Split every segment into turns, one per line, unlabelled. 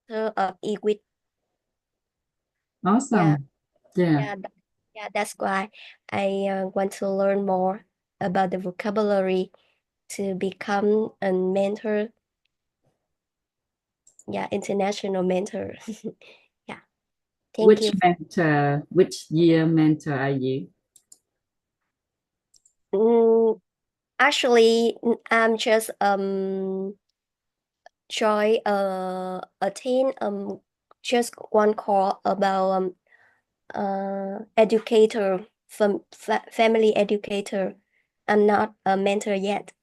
of English.
Awesome. Yeah.
Yeah, that's why I want to learn more about the vocabulary to become a mentor. Yeah, international mentor. Yeah, thank
Which
you.
mentor, which year mentor are you?
Actually, I'm just join attend just one call about educator from family educator. I'm not a mentor yet.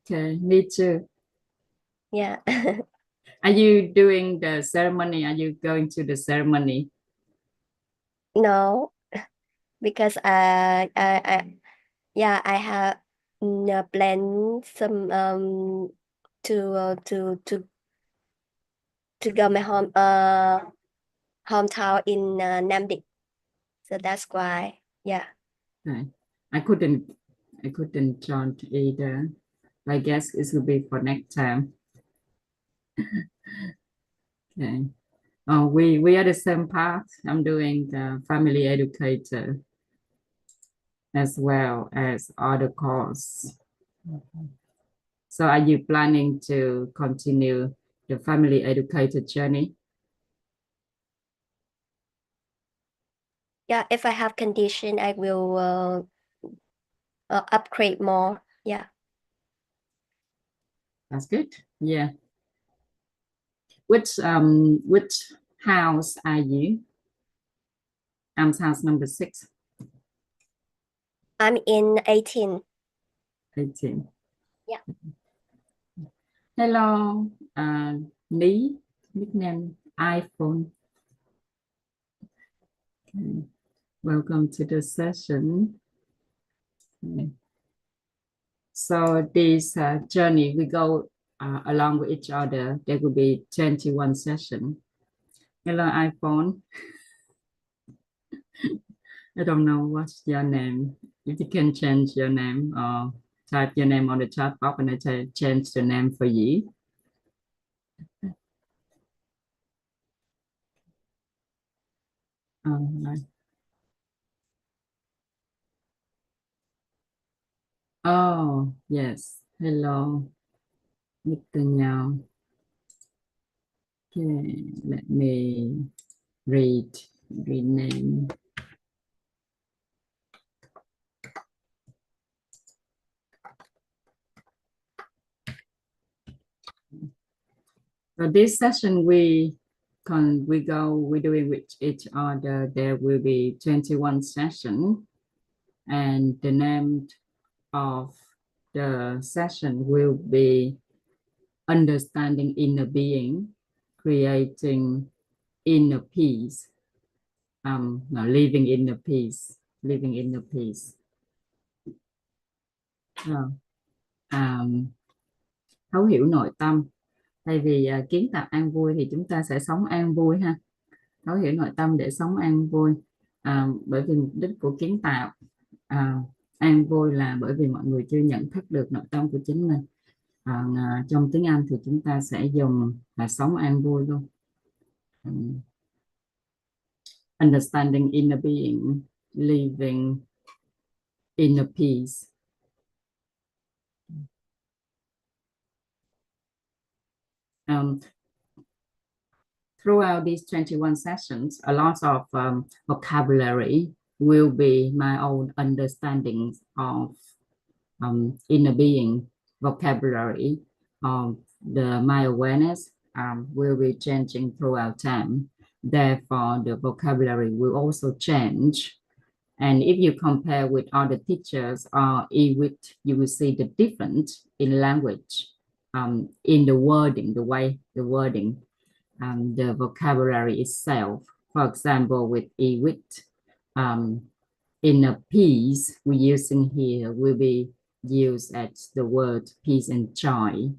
Okay, me too.
Yeah.
Are you doing the ceremony? Are you going to the ceremony?
No, because yeah, I have planned some to to go my hometown in Nam Định. So that's why, yeah.
Okay. I couldn't I couldn't join either. I guess it will be for next time. Okay. Oh, we are the same path. I'm doing the family educator as well as other course. So are you planning to continue the family educator journey?
Yeah, if I have condition, I will upgrade more. Yeah.
That's good. Yeah. Which house are you? I'm house number 6.
I'm in 18.
18.
Yeah.
Hello, Ní, nickname iPhone. Okay. Welcome to the session. Okay. So this journey, we go along with each other. There will be 21 sessions. Hello, iPhone. I don't know what's your name. If you can change your name or type your name on the chat box and I change the name for you. Right. Oh, yes. Hello, Mr. Nhau. Okay, let me rename. So this session we're doing with each other. There will be 21 sessions, and the name of the session will be understanding inner being, creating inner peace, no, living inner peace, living inner peace. Rồi, thấu hiểu nội tâm. Thay vì kiến tạo an vui thì chúng ta sẽ sống an vui ha. Thấu hiểu nội tâm để sống an vui. Bởi vì mục đích của kiến tạo an vui là bởi vì mọi người chưa nhận thức được nội tâm của chính mình. Trong tiếng Anh thì chúng ta sẽ dùng là sống an vui luôn. Understanding inner being, living inner peace. Throughout these 21 sessions, a lot of vocabulary will be my own understanding of inner being vocabulary. My awareness will be changing throughout time. Therefore, the vocabulary will also change. And if you compare with other teachers or e-wit, you will see the difference in language, in the wording, the wording, the vocabulary itself. For example, with e-wit, inner peace we using here will be used as the word peace and joy.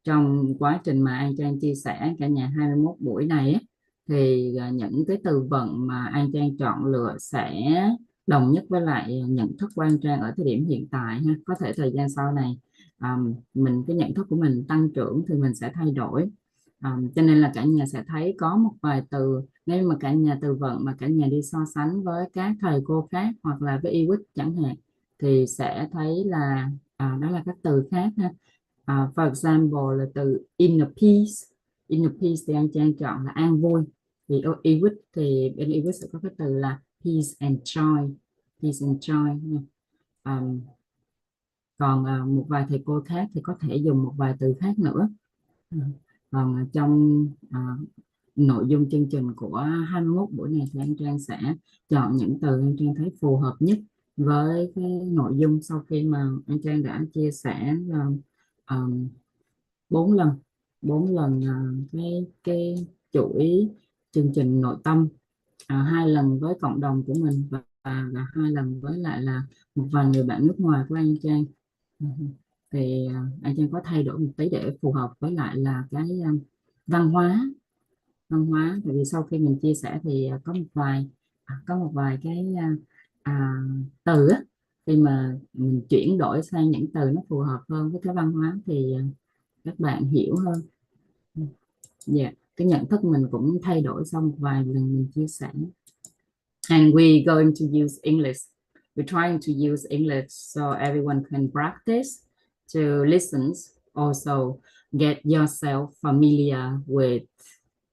Trong quá trình mà An Trang chia sẻ cả nhà 21 buổi này á, thì những cái từ vựng mà An Trang chọn lựa sẽ đồng nhất với lại nhận thức của An Trang ở thời điểm hiện tại ha. Có thể thời gian sau này cái nhận thức của mình tăng trưởng thì mình sẽ thay đổi. Cho nên là cả nhà sẽ thấy có một vài từ, nếu mà cả nhà từ vựng mà cả nhà đi so sánh với các thầy cô khác hoặc là với e chẳng hạn, thì sẽ thấy là đó là các từ khác ha. For example là từ inner peace. Inner peace thì anh Trang chọn là an vui, thì e thì bên e sẽ có cái từ là peace and joy. Peace and joy. Còn một vài thầy cô khác thì có thể dùng một vài từ khác nữa. Còn trong nội dung chương trình của 21 buổi này thì anh Trang sẽ chọn những từ anh Trang thấy phù hợp nhất với cái nội dung sau khi mà anh Trang đã chia sẻ 4 lần cái chuỗi chương trình nội tâm, 2 lần với cộng đồng của mình và 2 lần với lại là một vài người bạn nước ngoài của anh Trang. Thì anh Trang có thay đổi một tí để phù hợp với lại là cái văn hóa. Tại vì sau khi mình chia sẻ thì có một vài cái từ á, khi mà mình chuyển đổi sang những từ nó phù hợp hơn với cái văn hóa thì các bạn hiểu hơn. Cái nhận thức mình cũng thay đổi sau một vài lần mình chia sẻ. And we're going to use English. We're trying to use English so everyone can practice to listen. Also, get yourself familiar with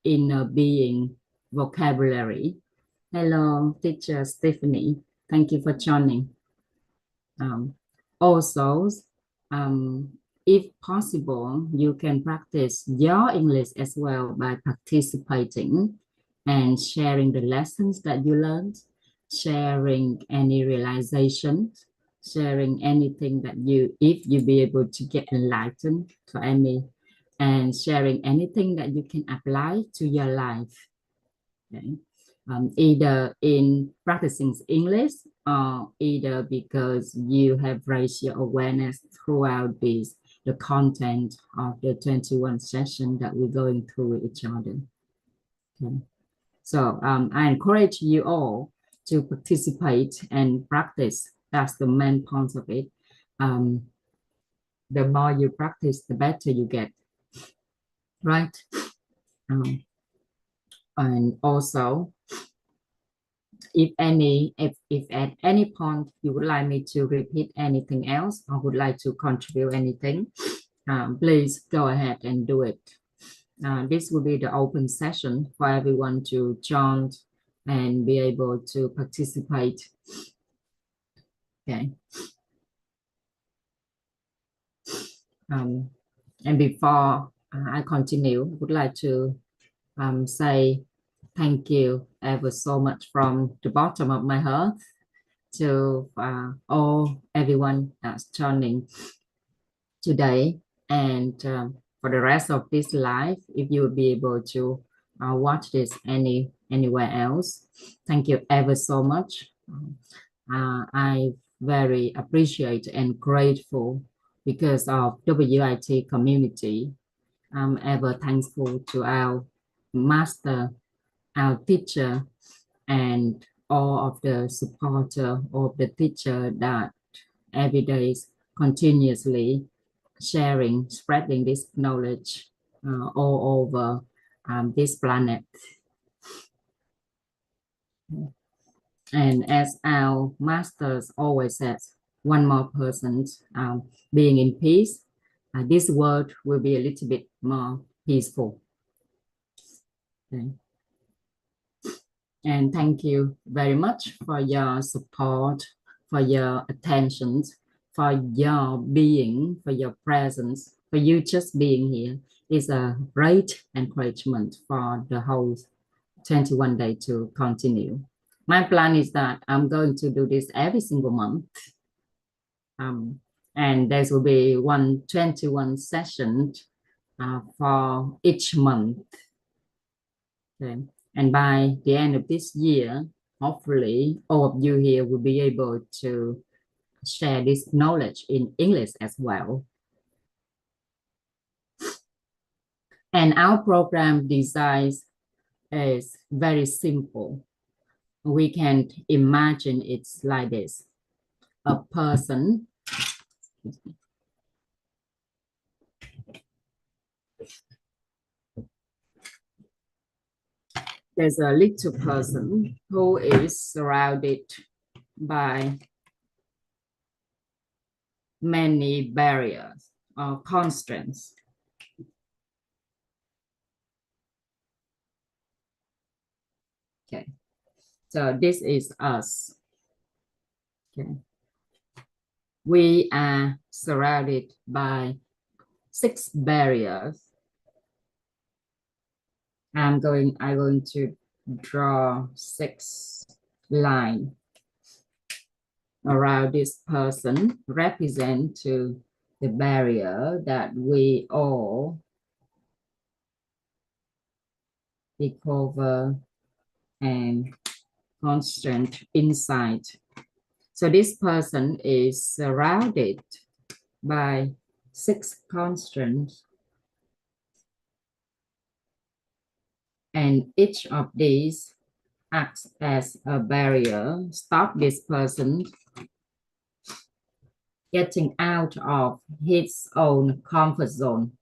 inner being vocabulary. Hello, teacher Stephanie. Thank you for joining. Also, if possible, you can practice your English as well by participating and sharing the lessons that you learned, sharing any realizations, sharing anything that if you be able to get enlightened to any, and sharing anything that you can apply to your life. Okay. Either in practicing English or either because you have raised your awareness throughout the content of the 21 session that we're going through with each other. Okay. So I encourage you all to participate and practice. That's the main point of it. The more you practice, the better you get. Right? And also, if at any point you would like me to repeat anything else or would like to contribute anything, please go ahead and do it. This will be the open session for everyone to join and be able to participate. Okay. And before I continue, I would like to say thank you ever so much from the bottom of my heart to everyone that's joining today, and for the rest of this life, if you will be able to watch this anywhere else, thank you ever so much. I very appreciate and grateful because of WIT community. I'm ever thankful to our master, our teacher, and all of the supporter of the teacher that every day continuously sharing, spreading this knowledge all over this planet. And as our masters always says, one more person being in peace, this world will be a little bit more peaceful. Okay. And thank you very much for your support, for your attention, for your being, for your presence, for you just being here is a great encouragement for the whole 21 day to continue. My plan is that I'm going to do this every single month. And there will be 121 sessions for each month. Okay. And by the end of this year, hopefully all of you here will be able to share this knowledge in English as well. And our program design is very simple. We can imagine it's like this. A person there's a little person who is surrounded by many barriers or constraints. Okay, so this is us. Okay, we are surrounded by 6 barriers. I'm going to draw 6 lines around this person, represent to the barrier that we all recover and constant insight. So this person is surrounded by 6 constraints, and each of these acts as a barrier, stop this person getting out of his own comfort zone.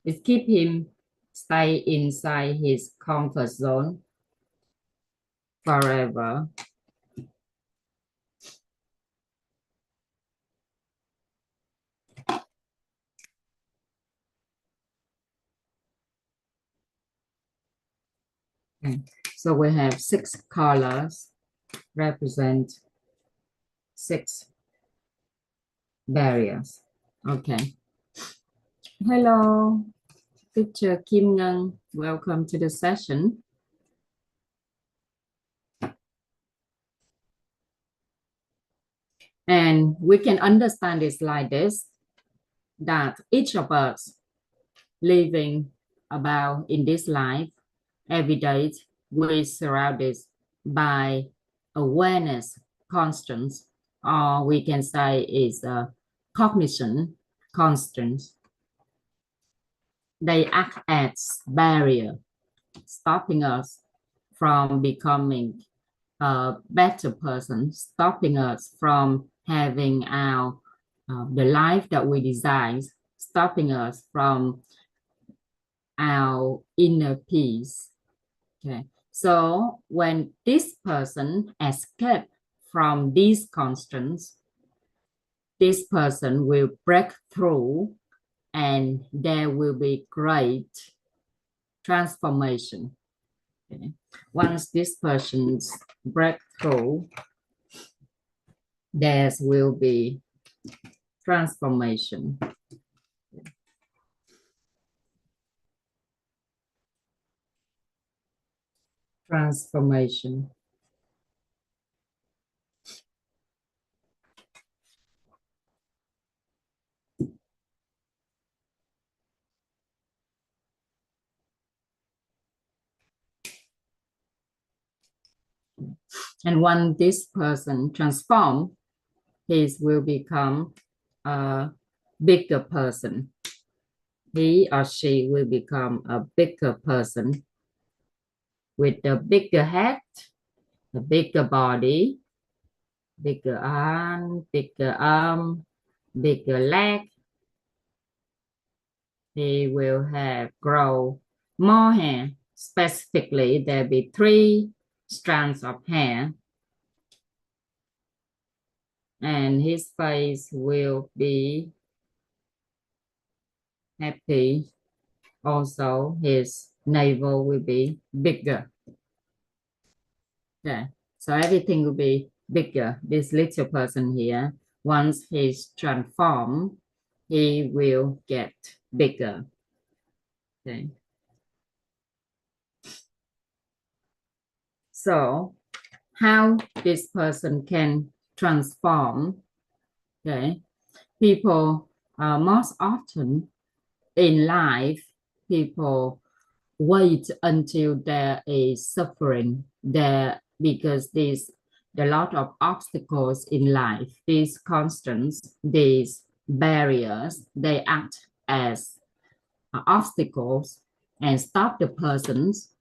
It keep him stay inside his comfort zone forever. Okay. So we have 6 colors represent 6 barriers. Okay. Hello, teacher Kim Ngân. Welcome to the session. And we can understand this like this, that each of us living about in this life, every day, we're surrounded by awareness constants, or we can say is a cognition constants. They act as barrier, stopping us from becoming a better person, stopping us from having our the life that we desire, stopping us from our inner peace. Okay, so when this person escapes from these constraints, this person will break through, and there will be great transformation. Okay. Once this person's break through, there will be transformation. Transformation. And when this person transforms, he will become a bigger person. He or she will become a bigger person with a bigger head, a bigger body, bigger arm, bigger leg. He will have grow more hair. Specifically, there'll be 3 strands of hair, and his face will be happy. Also, his navel will be bigger. Okay, so everything will be bigger. This little person here, once he's transformed, he will get bigger. Okay. So how this person can transform? Okay, people most often in life, people wait until there is suffering there, because there's a lot of obstacles in life. These constants, these barriers, they act as obstacles and stop the person's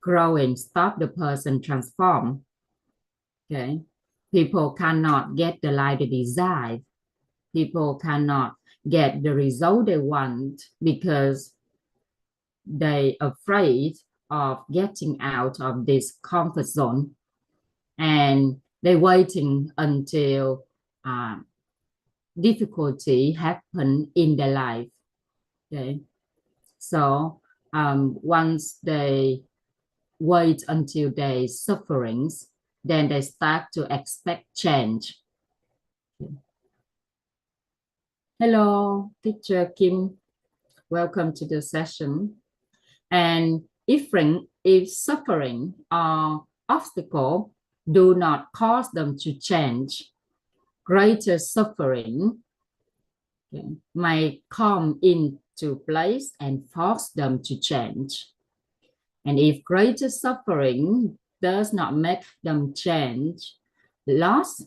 growing, stop the person transform. Okay, people cannot get the life they desire. People cannot get the result they want because they afraid of getting out of this comfort zone, and they're waiting until difficulty happen in their life. Okay, so once they wait until they sufferings, then they start to expect change. Okay. Hello, teacher Kim. Welcome to the session. And if suffering or obstacle do not cause them to change, greater suffering may come into place and force them to change. And if greater suffering does not make them change, loss,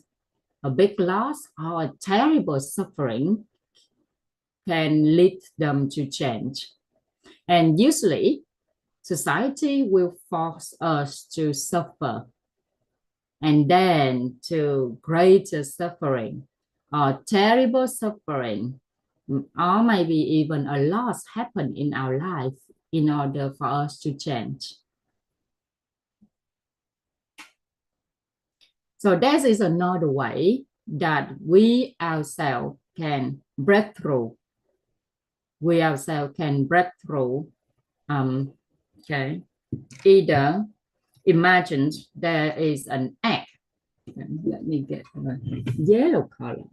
a big loss, or a terrible suffering can lead them to change. And usually, society will force us to suffer, and then to greater suffering or terrible suffering, or maybe even a loss happen in our life in order for us to change. So this is another way that we ourselves can break through. We ourselves can break through. Okay, either imagine there is an egg. Let me get a yellow color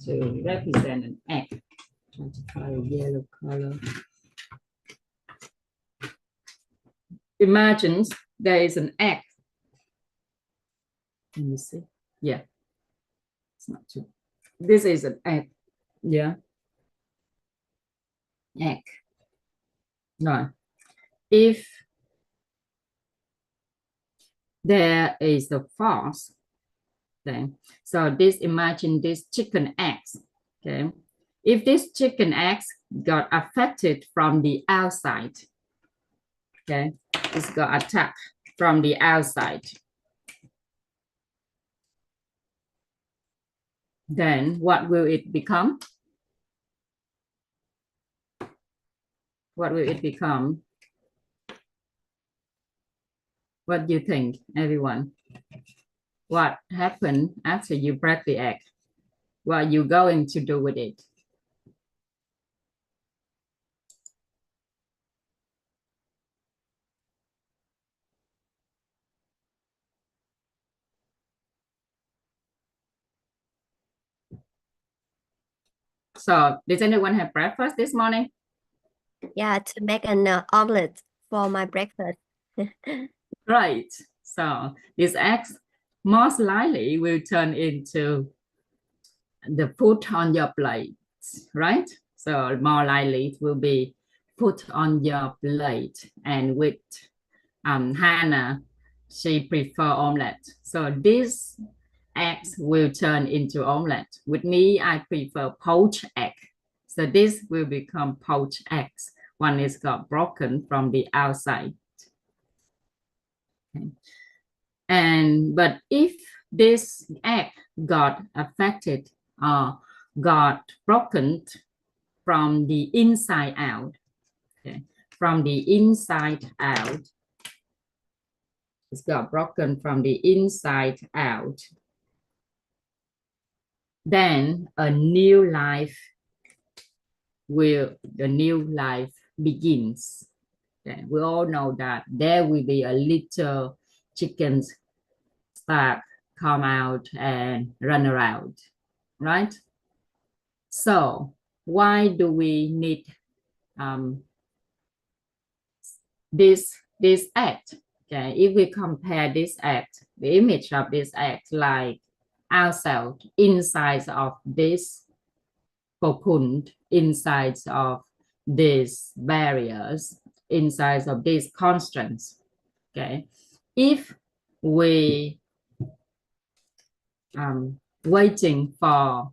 to represent an egg. Try to find a yellow color. Imagine there is an egg. Can you see? Yeah, it's not too. This is an egg. Yeah, egg. No, if there is a force, okay, so this, imagine this chicken eggs. Okay, if this chicken eggs got affected from the outside, okay, it's got attacked from the outside, then what will it become? What will it become? What do you think, everyone? What happened after you break the egg? What are you going to do with it? So, did anyone have breakfast this morning?
Yeah, to make an omelet for my breakfast.
Right. So these eggs most likely will turn into the food on your plate, right? So more likely it will be put on your plate. And with Hannah, she prefer omelette. So these eggs will turn into omelette. With me, I prefer poached egg. So this will become poached eggs. One is got broken from the outside. Okay. But if this egg got affected or got broken from the inside out, okay, from the inside out, it's got broken from the inside out, then a new life begins. Okay. We all know that there will be a little chickens start come out and run around, right? So why do we need this act? Okay, if we compare this act, the image of this act, like ourselves inside of this cocoon, inside of these barriers, inside of these constraints. Okay, if we waiting for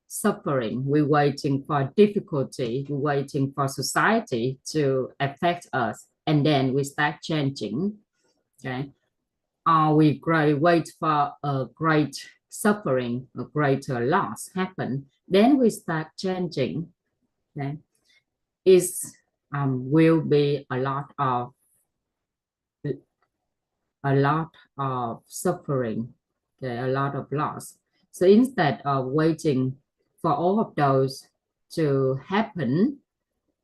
suffering, we're waiting for difficulty, we're waiting for society to affect us, and then we start changing. Okay, or we wait for a great suffering, a greater loss happen, then we start changing. Okay, is will be a lot of suffering, okay, a lot of loss. So instead of waiting for all of those to happen,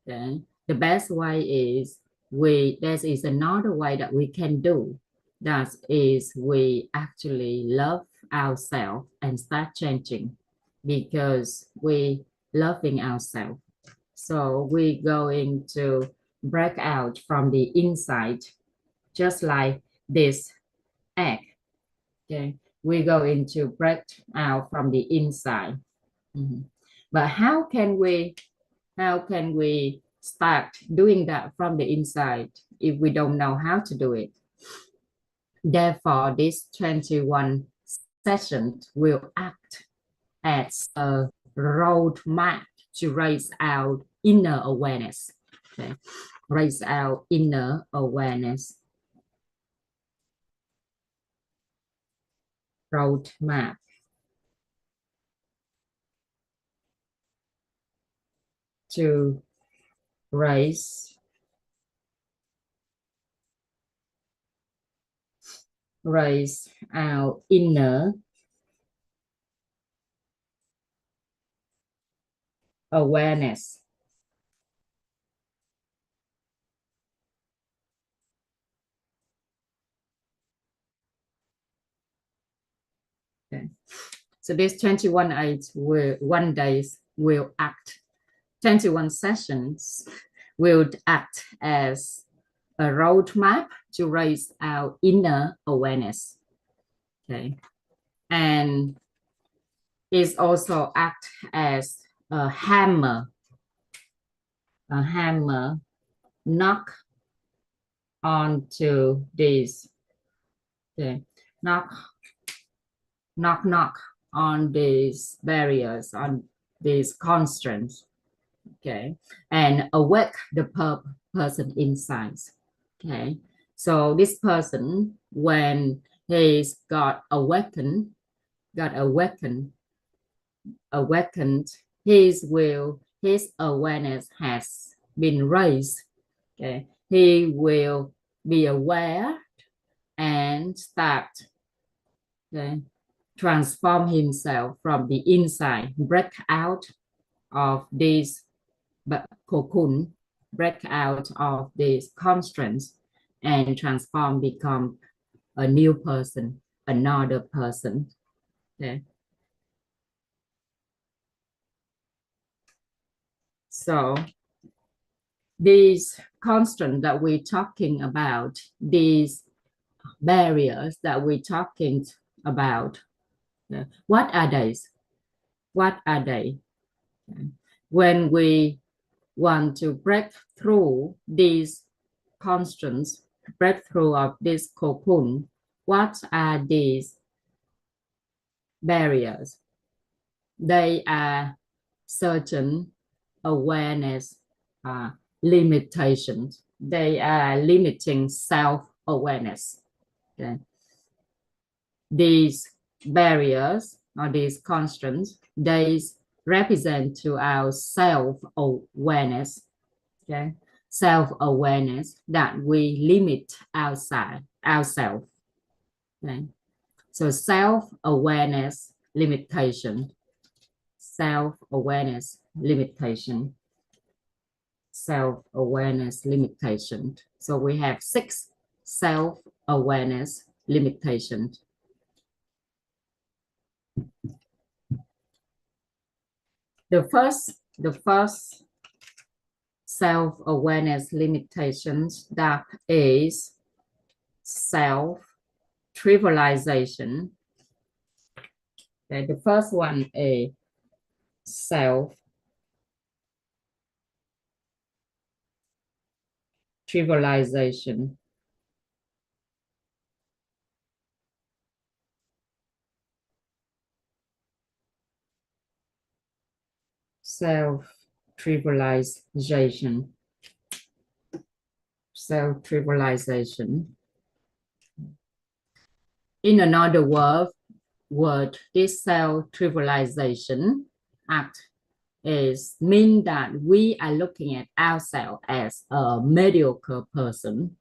okay, the best way is there is another way that we can do. That is, we actually love ourselves and start changing because we loving ourselves. So we're going to break out from the inside, just like this egg. Okay, we're going to break out from the inside. But how can we start doing that from the inside if we don't know how to do it? Therefore, this 21 sessions will act as a roadmap to raise our inner awareness. Okay, raise our inner awareness. Roadmap to raise our inner awareness. Okay. So this 21 days will act, 21 sessions will act as a roadmap to raise our inner awareness. Okay. And it also act as a hammer knock onto this, okay, knock on these barriers, on these constraints, okay, and awake the person inside. Okay, so this person, when he's got awakened, his awareness has been raised. Okay, he will be aware and start, okay, transform himself from the inside, break out of this cocoon, break out of these constraints, and transform, become a new person, another person. Okay. So these constraints that we're talking about, these barriers that we're talking about, what are these? What are they? When we want to break through these constraints, breakthrough of this cocoon, what are these barriers? They are certain awareness limitations. They are limiting self-awareness. Okay. These barriers or these constraints, they represent to our self-awareness. Okay. Self-awareness that we limit ourselves. Okay. So self-awareness limitation, self-awareness limitation, self-awareness limitation. So we have 6 self-awareness limitations. The first self-awareness limitations, that is self-trivialization. Okay, the first one is self-trivialization. Self-trivialization. Self-trivialization. In another word, this self-trivialization act is mean that we are looking at ourselves as a mediocre person,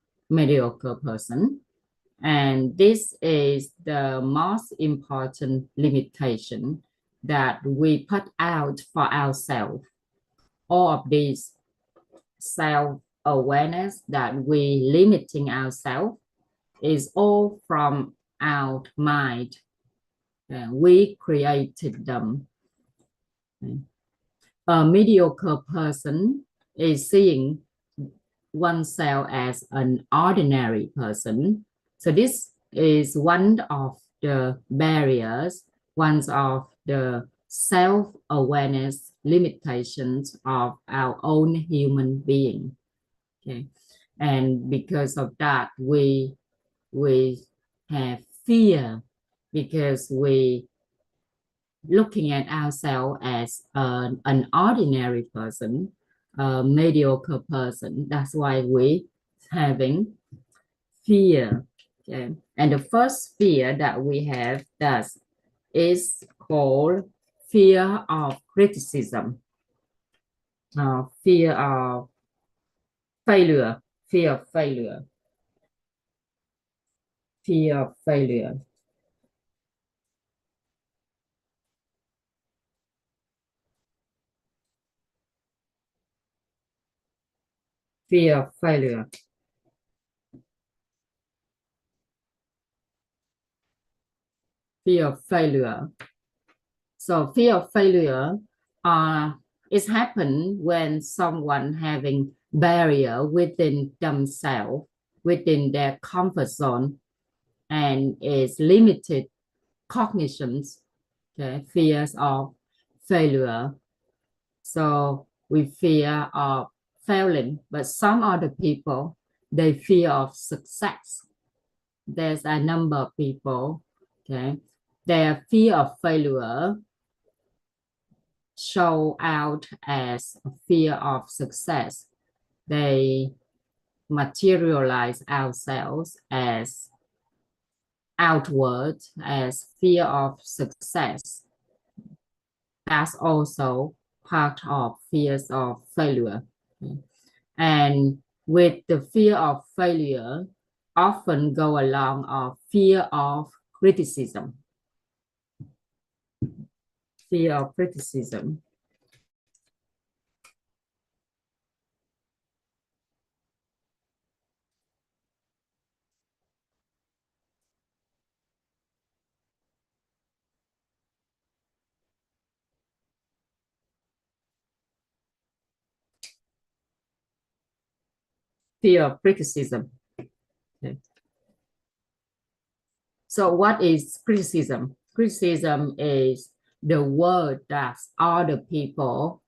and this is the most important limitation that we put out for ourselves. All of these self-awareness that we limiting ourselves is all from our mind. We created them. A mediocre person is seeing oneself as an ordinary person. So this is one of the barriers, one of the self-awareness limitations of our own human being. Okay, and because of that, we have fear because we looking at ourselves as an ordinary person, a mediocre person. That's why we having fear. Okay, and the first fear that we have that is called fear of criticism, fear of failure, fear of failure, fear of failure. Fear of failure. Fear of failure. So fear of failure is happen when someone having barrier within themselves, within their comfort zone, and is limited cognitions, okay, fears of failure. So we fear of failing, but some other people, they fear of success. There's a number of people, okay, their fear of failure show out as a fear of success. They materialize ourselves as outward as fear of success. That's also part of fears of failure. And with the fear of failure, often go along a fear of criticism. Fear of criticism. Fear of criticism. Okay. So what is criticism? Criticism is the word that other people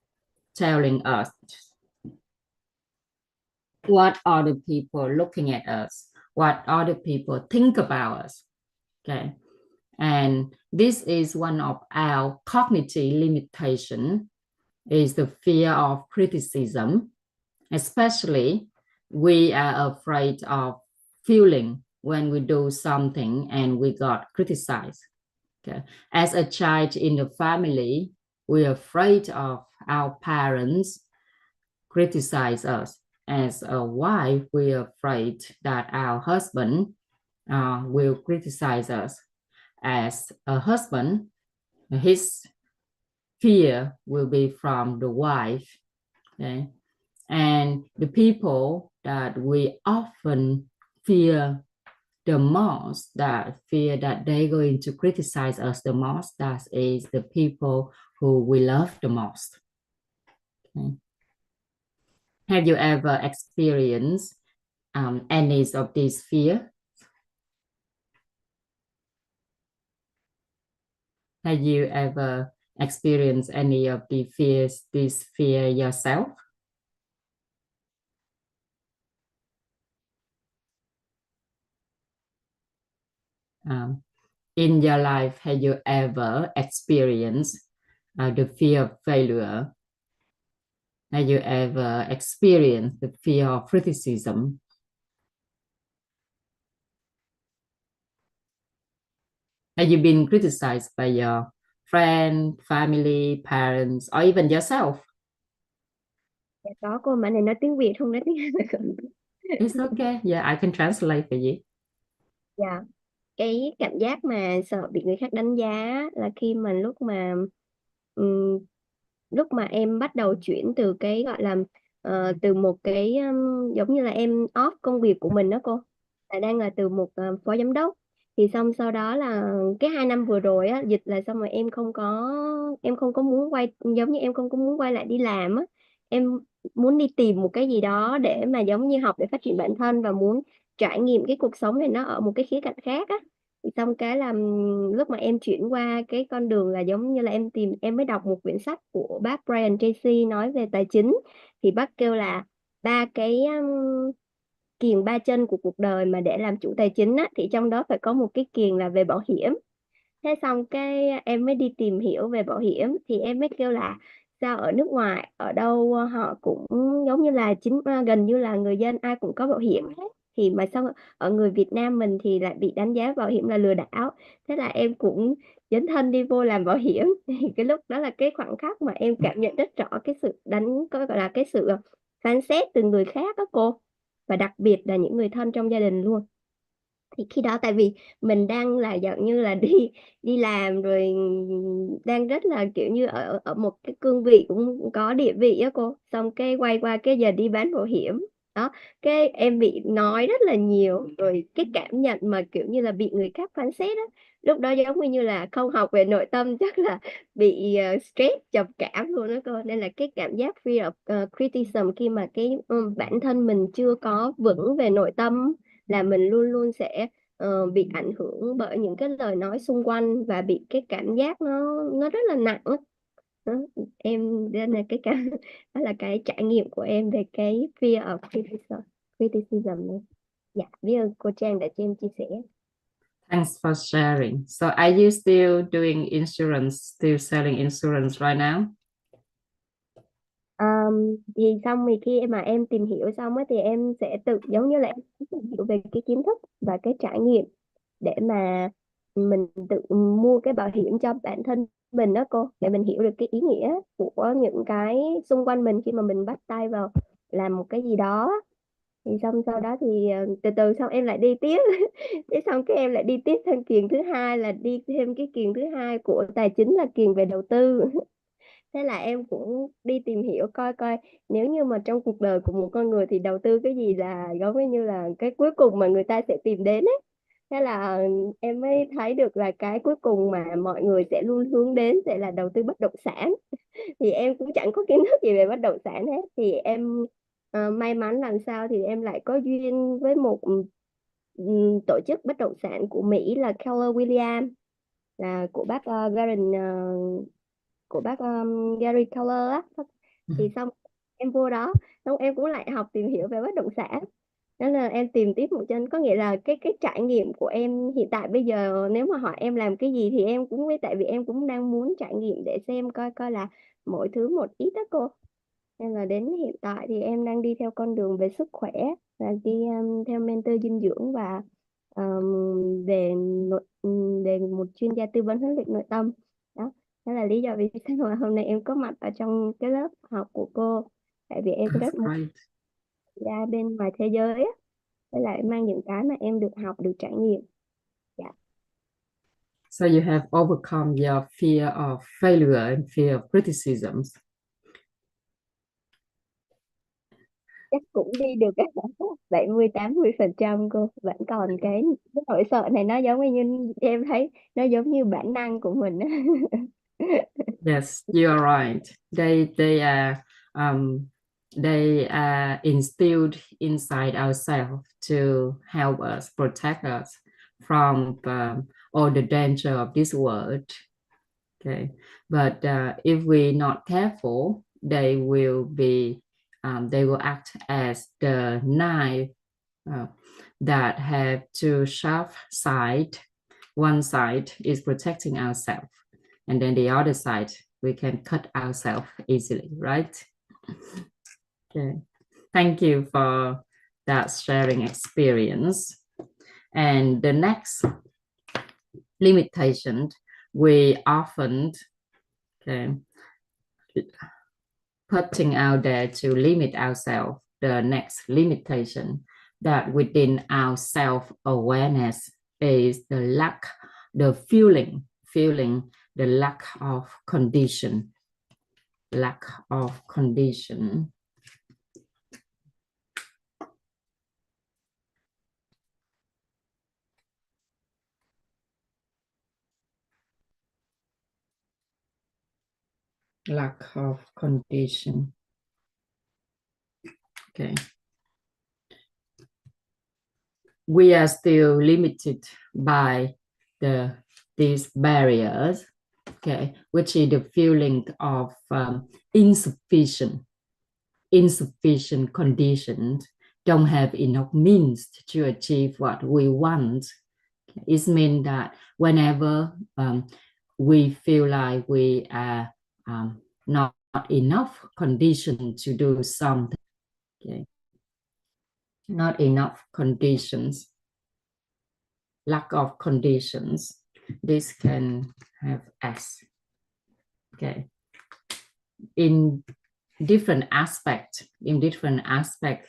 telling us, what other people looking at us, what other people think about us. Okay, and this is one of our cognitive limitation, is the fear of criticism. Especially we are afraid of feeling when we do something and we got criticized. Okay, as a child in the family, we're afraid of our parents criticize us. As a wife, we're afraid that our husband will criticize us. As a husband, his fear will be from the wife. Okay? And the people that we often fear the most, that fear that they're going to criticize us the most, that is the people who we love the most. Okay? Have you ever experienced any of these fear? Have you ever experienced any of the fears, this fear yourself? In your life, have you ever experienced the fear of failure? Have you ever experienced the fear of criticism? Have you been criticized by your friend, family, parents, or even yourself?
Dạ có cô, mà này nói tiếng Việt không nói tiếng Hàn.
It's okay. Yeah, I can translate for you.
Dạ, cái cảm giác mà sợ bị người khác đánh giá là khi mà ừm, lúc mà em bắt đầu chuyển từ cái gọi là từ một cái giống như là em off công việc của mình đó cô, là đang là từ một phó giám đốc, thì xong sau đó là cái 2 năm vừa rồi á, dịch là xong rồi em không có muốn quay, giống như em không có muốn quay lại đi làm á. Em muốn đi tìm một cái gì đó để mà giống như học để phát triển bản thân, và muốn trải nghiệm cái cuộc sống này nó ở một cái khía cạnh khác á. Thì xong cái là lúc mà em chuyển qua cái con đường là giống như là em mới đọc một quyển sách của bác Brian Tracy nói về tài chính. Thì bác kêu là ba cái kiềng ba chân của cuộc đời mà để làm chủ tài chính á, thì trong đó phải có một cái kiềng là về bảo hiểm. Thế xong cái em mới đi tìm hiểu về bảo hiểm, thì em mới kêu là sao ở nước ngoài ở đâu họ cũng giống như là gần như là người dân ai cũng có bảo hiểm hết, thì mà sao ở người Việt Nam mình thì lại bị đánh giá bảo hiểm là lừa đảo. Thế là em cũng dấn thân đi vô làm bảo hiểm. Thì cái lúc đó là cái khoảnh khắc mà em cảm nhận rất rõ cái sự có gọi là cái sự phán xét từ người khác đó cô, và đặc biệt là những người thân trong gia đình luôn. Thì khi đó tại vì mình đang là dạng như là đi đi làm rồi, đang rất là kiểu như ở ở một cái cương vị cũng có địa vị á cô, xong cái quay qua cái giờ đi bán bảo hiểm đó, cái em bị nói rất là nhiều, rồi cái cảm nhận mà kiểu như là bị người khác phán xét á, lúc đó giống như là không học về nội tâm, chắc là bị stress trầm cảm luôn đó cô. Nên là cái cảm giác fear of criticism khi mà cái bản thân mình chưa có vững về nội tâm, là mình luôn luôn sẽ bị ảnh hưởng bởi những cái lời nói xung quanh, và bị cái cảm giác nó rất là nặng á. Đó. Em đây là cái đó là cái trải nghiệm của em về cái fear of criticism này. Dạ, biết ơn cô Trang đã cho em chia sẻ.
Thanks for sharing. So are you still doing insurance, still selling insurance right now?
Thì xong thì khi mà em tìm hiểu xong á, thì em sẽ tự giống như là em tìm hiểu về cái kiến thức và cái trải nghiệm để mà mình tự mua cái bảo hiểm cho bản thân mình đó cô, để mình hiểu được cái ý nghĩa của những cái xung quanh mình khi mà mình bắt tay vào làm một cái gì đó. Thì xong sau đó thì từ từ xong em lại đi tiếp. Thế xong cái em lại đi tiếp thêm kiềng thứ hai, là đi thêm cái kiềng thứ hai của tài chính là kiềng về đầu tư. Thế là em cũng đi tìm hiểu coi coi nếu như mà trong cuộc đời của một con người thì đầu tư cái gì là giống như là cái cuối cùng mà người ta sẽ tìm đến ấy. Thế là em mới thấy được là cái cuối cùng mà mọi người sẽ luôn hướng đến sẽ là đầu tư bất động sản. Thì em cũng chẳng có kiến thức gì về bất động sản hết, thì em may mắn làm sao thì em lại có duyên với một tổ chức bất động sản của Mỹ là Keller Williams, là của bác của bác Gary Keller á. Thì xong em vô đó, xong em cũng lại học tìm hiểu về bất động sản. Đó là em tìm tiếp một chân, có nghĩa là cái trải nghiệm của em hiện tại bây giờ, nếu mà hỏi em làm cái gì thì em cũng với, tại vì em cũng đang muốn trải nghiệm để xem coi coi là mỗi thứ một ít đó cô. Nên là đến hiện tại thì em đang đi theo con đường về sức khỏe, và đi theo mentor dinh dưỡng, và về về một chuyên gia tư vấn huấn luyện nội tâm. Đó, đó là lý do vì sao mà hôm nay em có mặt ở trong cái lớp học của cô, tại vì em
That's
rất muốn
great.
ra bên ngoài thế giới á, với lại mang những cái mà em được học, được trải nghiệm. Dạ.
So you have overcome your fear of failure and fear of criticism.
Chắc cũng đi được cái 70-80% cô, vẫn còn cái nỗi sợ này, nó giống như em thấy nó giống như bản năng của mình á.
Yes, you are right. They are instilled inside ourselves to help us, protect us from all the danger of this world. Okay, but if we're not careful, they will act as the knife that have two sharp sides. One side is protecting ourselves, and then the other side we can cut ourselves easily, right? Okay, thank you for that sharing experience. And the next limitation we often putting out there to limit ourselves. The next limitation that within our self-awareness is the lack, the feeling, the lack of condition, lack of condition. Lack of condition. Okay. We are still limited by these barriers, okay, which is the feeling of insufficient conditions, don't have enough means to achieve what we want. It means that whenever we feel like we are not enough condition to do something, okay, not enough conditions, lack of conditions, this can have S. Okay. In different aspects,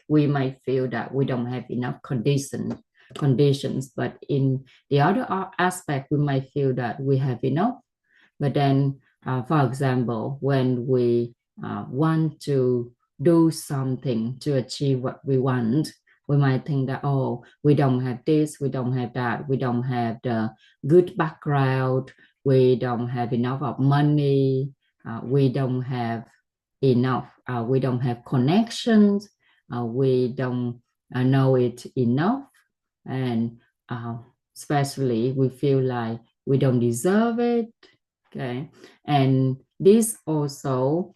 we might feel that we don't have enough conditions, but in the other aspect, we might feel that we have enough. But then, for example, when we want to do something to achieve what we want, we might think that, oh, we don't have this, we don't have that, we don't have the good background, we don't have enough of money, we don't have enough, we don't have connections, we don't know it enough, and especially we feel like we don't deserve it. Okay, and this also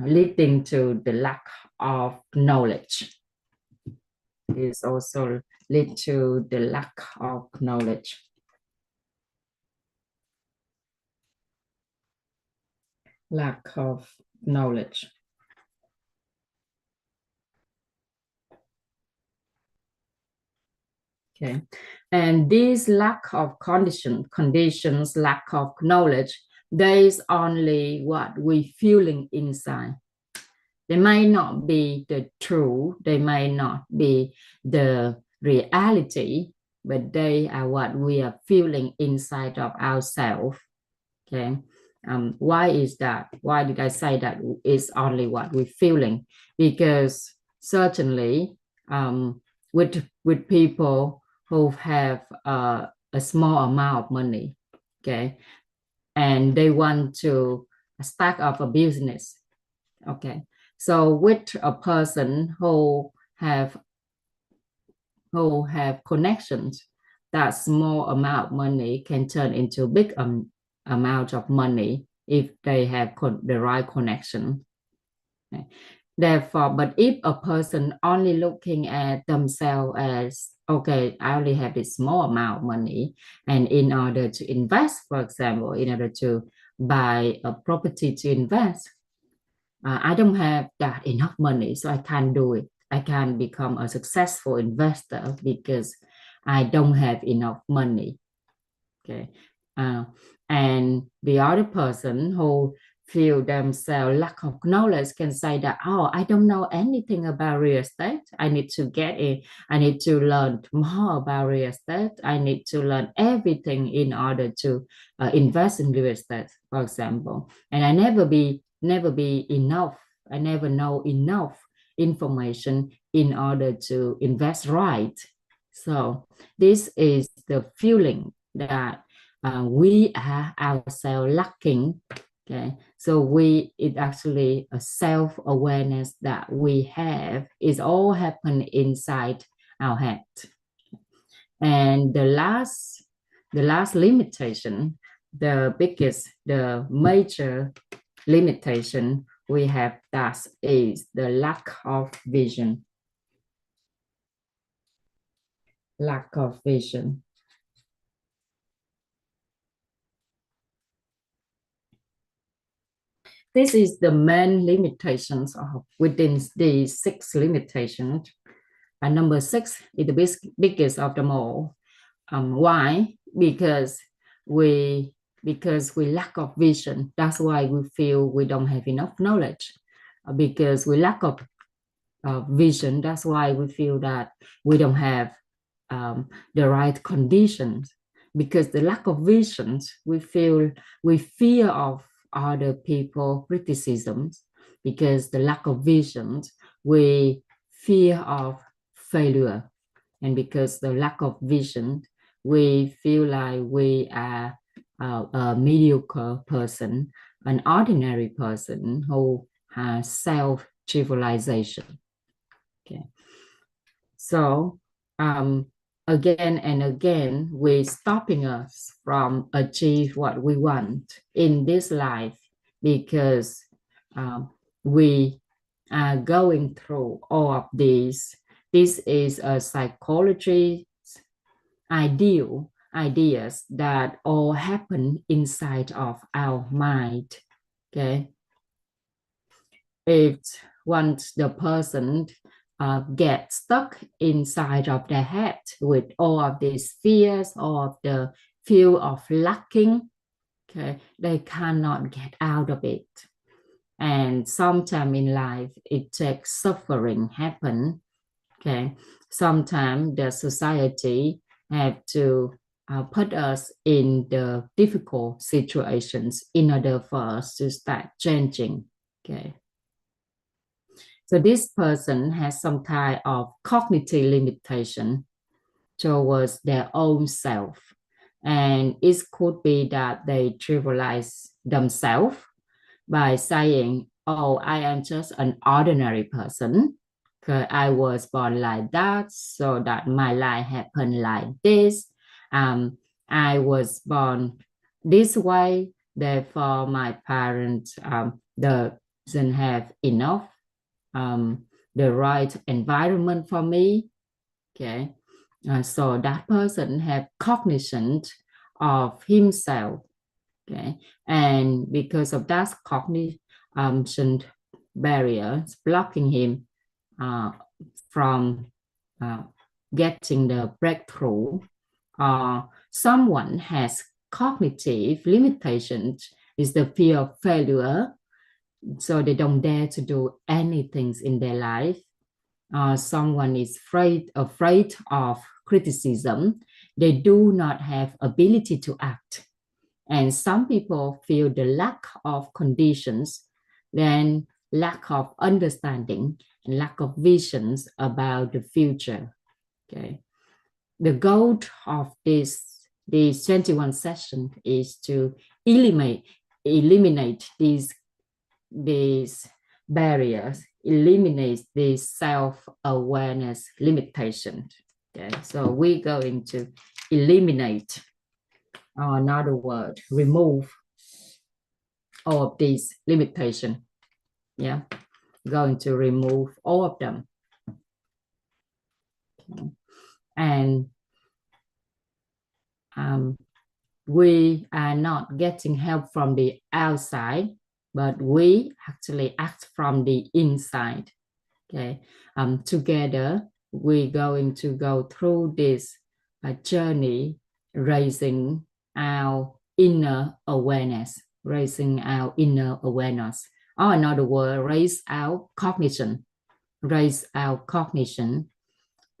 leading to the lack of knowledge. This also lead to the lack of knowledge. Lack of knowledge. Okay, and this lack of conditions, lack of knowledge, there is only what we feeling inside. They might not be the truth, they might not be the reality, but they are what we are feeling inside of ourselves. Okay, why is that? Why did I say that it's only what we're feeling? Because certainly with people who have a small amount of money, okay, and they want to start up a business, okay. So with a person who have connections, that small amount of money can turn into big amount of money if they have the right connection. Okay. Therefore, but if a person only looking at themselves as, okay, I only have this small amount of money, and in order to invest, for example, in order to buy a property to invest, I don't have that enough money, so I can't do it. I can't become a successful investor because I don't have enough money. Okay, and the other person who feel themselves lack of knowledge can say that, oh, I don't know anything about real estate. I need to get it. I need to learn more about real estate. I need to learn everything in order to invest in real estate, for example. And I never be enough. I never know enough information in order to invest right. So this is the feeling that we are ourselves lacking. Okay, so it actually a self-awareness that we have is all happen inside our head. And the last limitation, the biggest, the major limitation we have, that is the lack of vision. Lack of vision. This is the main limitations of within the 6 limitations. And number 6 is the biggest of them all. Why? Because we because we lack of vision. That's why we feel we don't have enough knowledge. Because we lack of vision, that's why we feel that we don't have the right conditions. Because the lack of visions, we fear of other people criticisms. Because the lack of visions, we fear of failure. And because the lack of vision, we feel like we are a mediocre person, an ordinary person who has self-trivialization. Okay. So again and again, we're stopping us from achieve what we want in this life because we are going through all of these. This is a psychology ideas that all happen inside of our mind. Okay. If once the person gets stuck inside of their head with all of these fears, all of the feel of lacking, okay, they cannot get out of it. And sometime in life, it takes suffering happen. Okay, sometimes the society have to put us in the difficult situations in order for us to start changing. Okay. So this person has some kind of cognitive limitation towards their own self. And it could be that they trivialize themselves by saying, oh, I am just an ordinary person. I was born like that, so that my life happened like this. I was born this way, therefore my parents doesn't have enough the right environment for me. Okay, so that person have cognition of himself. Okay, and because of that cognition barrier blocking him from getting the breakthrough, someone has cognitive limitations is the fear of failure, so they don't dare to do anything in their life. Someone is afraid of criticism. They do not have ability to act. And some people feel the lack of conditions, then lack of understanding and lack of visions about the future. Okay. The goal of this 21 session is to eliminate these barriers, eliminate these self-awareness limitations. Okay, so we're going to eliminate, or another word, remove all of these limitations. Yeah, going to remove all of them. Okay. And we are not getting help from the outside, but we actually act from the inside. Okay, together we're going to go through this journey, raising our inner awareness, or another word, raise our cognition.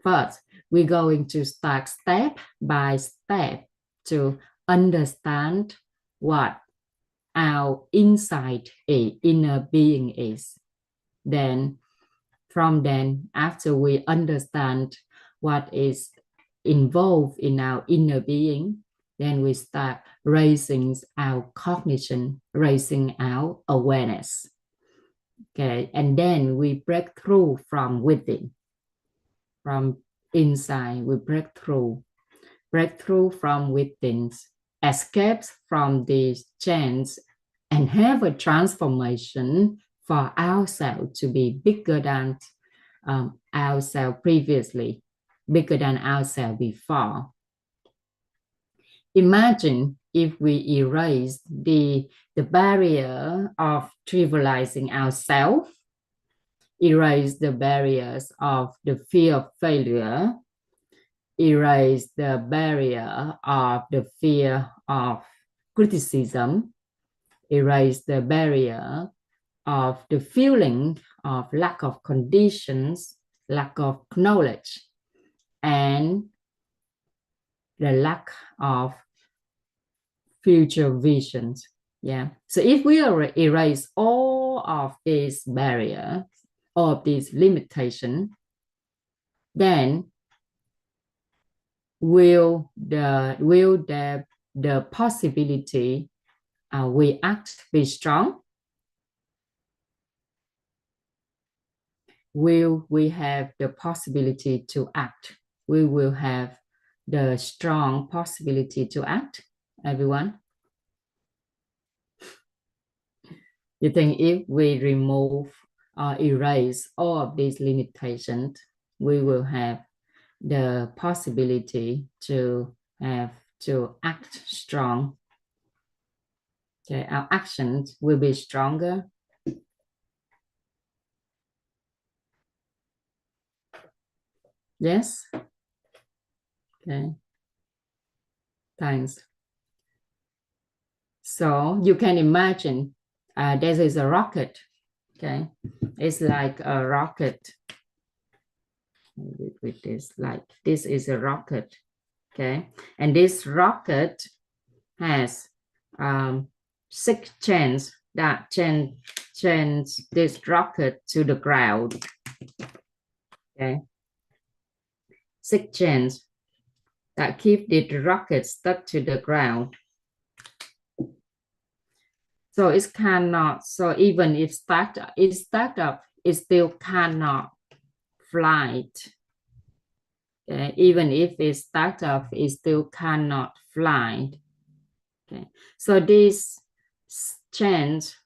First, we're going to start step by step to understand what our inner being is. Then after we understand what is involved in our inner being, then we start raising our cognition, raising our awareness. Okay, and then we break through from within. From inside, we break through from within, escapes from the chains, and have a transformation for ourselves to be bigger than ourselves previously, bigger than ourselves before. Imagine if we erase the barrier of trivializing ourselves, erase the barriers of the fear of failure, erase the barrier of the fear of criticism, erase the barrier of the feeling of lack of conditions, lack of knowledge, and the lack of future visions. Yeah. So if we erase all of these barriers, all of these limitations, then will the possibility we act be strong? Will we have the possibility to act? We will have the strong possibility to act, everyone? You think if we remove or erase all of these limitations, we will have the possibility to act strong? Okay, our actions will be stronger. Yes. Okay. Thanks. So you can imagine this is a rocket. Okay, it's like a rocket. With this, like this is a rocket. Okay, and this rocket has 6 chains that chains this rocket to the ground. Okay, 6 chains that keep the rocket stuck to the ground. So it cannot. So even if start up, it still cannot fly. Okay, even if it start up, it still cannot fly. Okay, so this change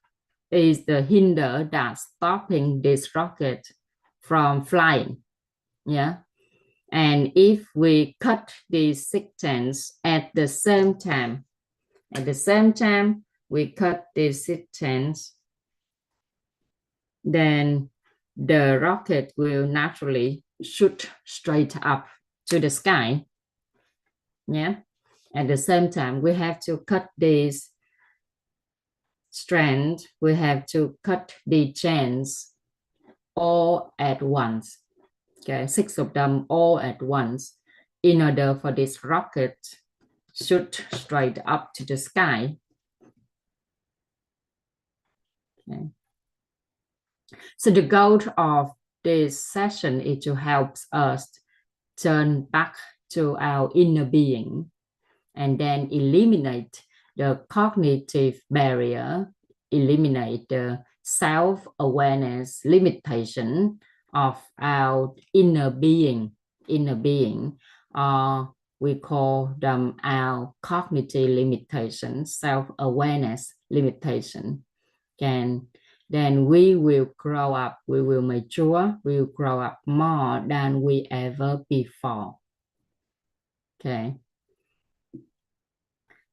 is the hinder that's stopping this rocket from flying. Yeah, and if we cut these 6 chains at the same time, we cut these 6 chains, then the rocket will naturally shoot straight up to the sky. Yeah. At the same time, we have to cut these strands. We have to cut the chains all at once. Okay, 6 of them all at once, in order for this rocket shoot straight up to the sky. Okay. So the goal of this session is to help us turn back to our inner being and then eliminate the cognitive barrier, eliminate the self-awareness limitation of our inner being. We call them our cognitive limitations, self-awareness limitation. And then we will grow up, we will mature, we will grow up more than we ever before. Okay.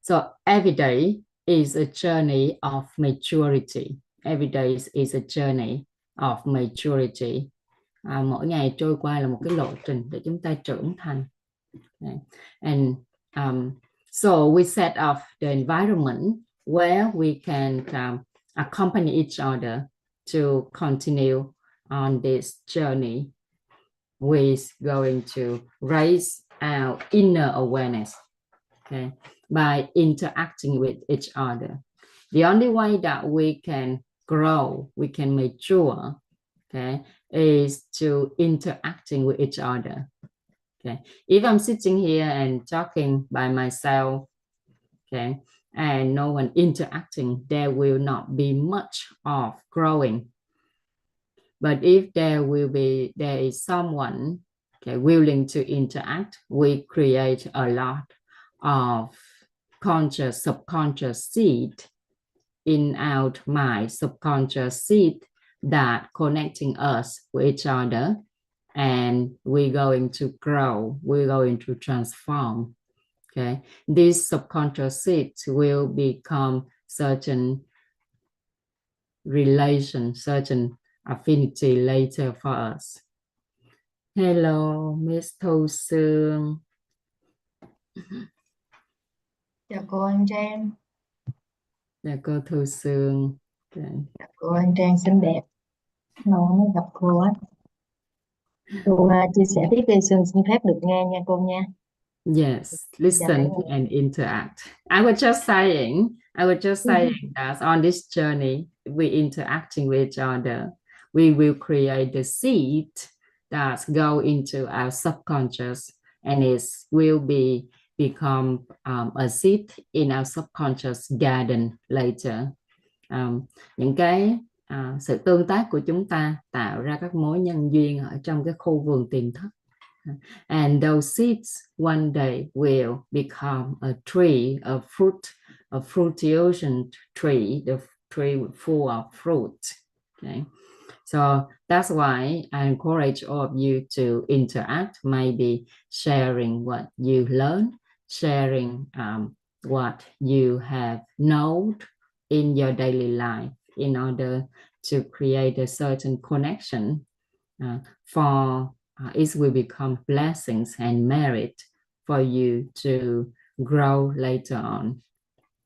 So every day is a journey of maturity. Every day is a journey of maturity. Mỗi ngày trôi qua là một cái lộ trình để chúng ta trưởng thành. Okay. And so we set up the environment where we can accompany each other to continue on this journey. We're going to raise our inner awareness, okay, by interacting with each other. The only way that we can grow, we can mature, okay, is to interacting with each other. Okay, if I'm sitting here and talking by myself, okay, and no one interacting, there will not be much of growing. But if there is someone, okay, willing to interact, we create a lot of conscious, subconscious seed in our mind, subconscious seed that connecting us with each other, and we're going to grow, we're going to transform. Okay, these subconscious seeds will become certain relation, certain affinity later for us. Hello, Miss Thu Sương.
Chào cô Ann Trang.
Dạ cô Thu Sương. Okay.
Cô Ann Trang xinh đẹp, lâu mới gặp cô á. Cô chia sẻ tiếp đi, Sương xin phép được nghe nha cô nha.
Yes, listen and interact. I was just saying that on this journey, we interacting with each other. We will create the seed that go into our subconscious, and it will become a seed in our subconscious garden later. Những cái sự tương tác của chúng ta tạo ra các mối nhân duyên ở trong cái khu vườn tiềm thức. And those seeds one day will become a tree, a fruition tree, the tree full of fruit. Okay, so that's why I encourage all of you to interact, maybe sharing what you learn, sharing what you have known in your daily life in order to create a certain connection for it will become blessings and merit for you to grow later on.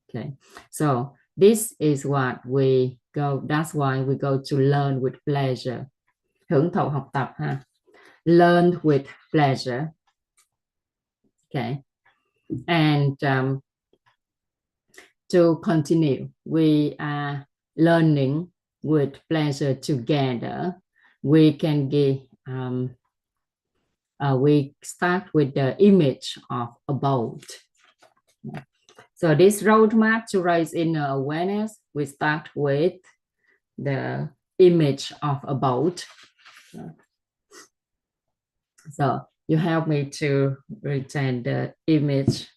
Okay, so this is what we go, that's why we go to learn with pleasure. Hưởng thụ học tập ha. Learn with pleasure. Okay, and to continue, we are learning with pleasure together. We can give we start with the image of a boat. So this roadmap to raise inner awareness, we start with the image of a boat. So you help me to retain the image,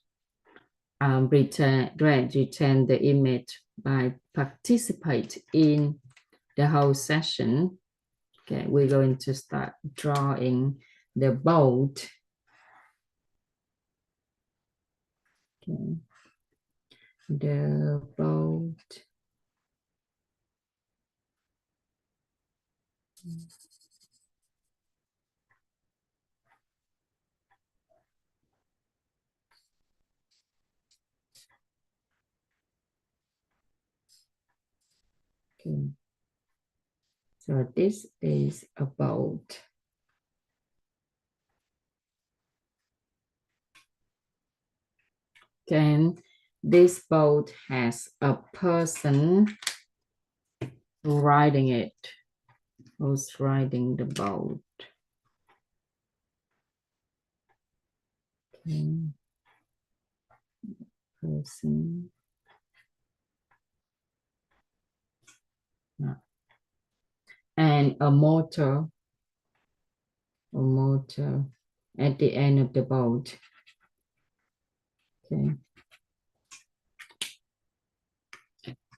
retain the image by participate in the whole session. Okay, we're going to start drawing the boat. Okay. The boat. Okay. So this is a boat. Okay, this boat has a person riding it. Who's riding the boat? Okay. Person. And a motor at the end of the boat. Okay.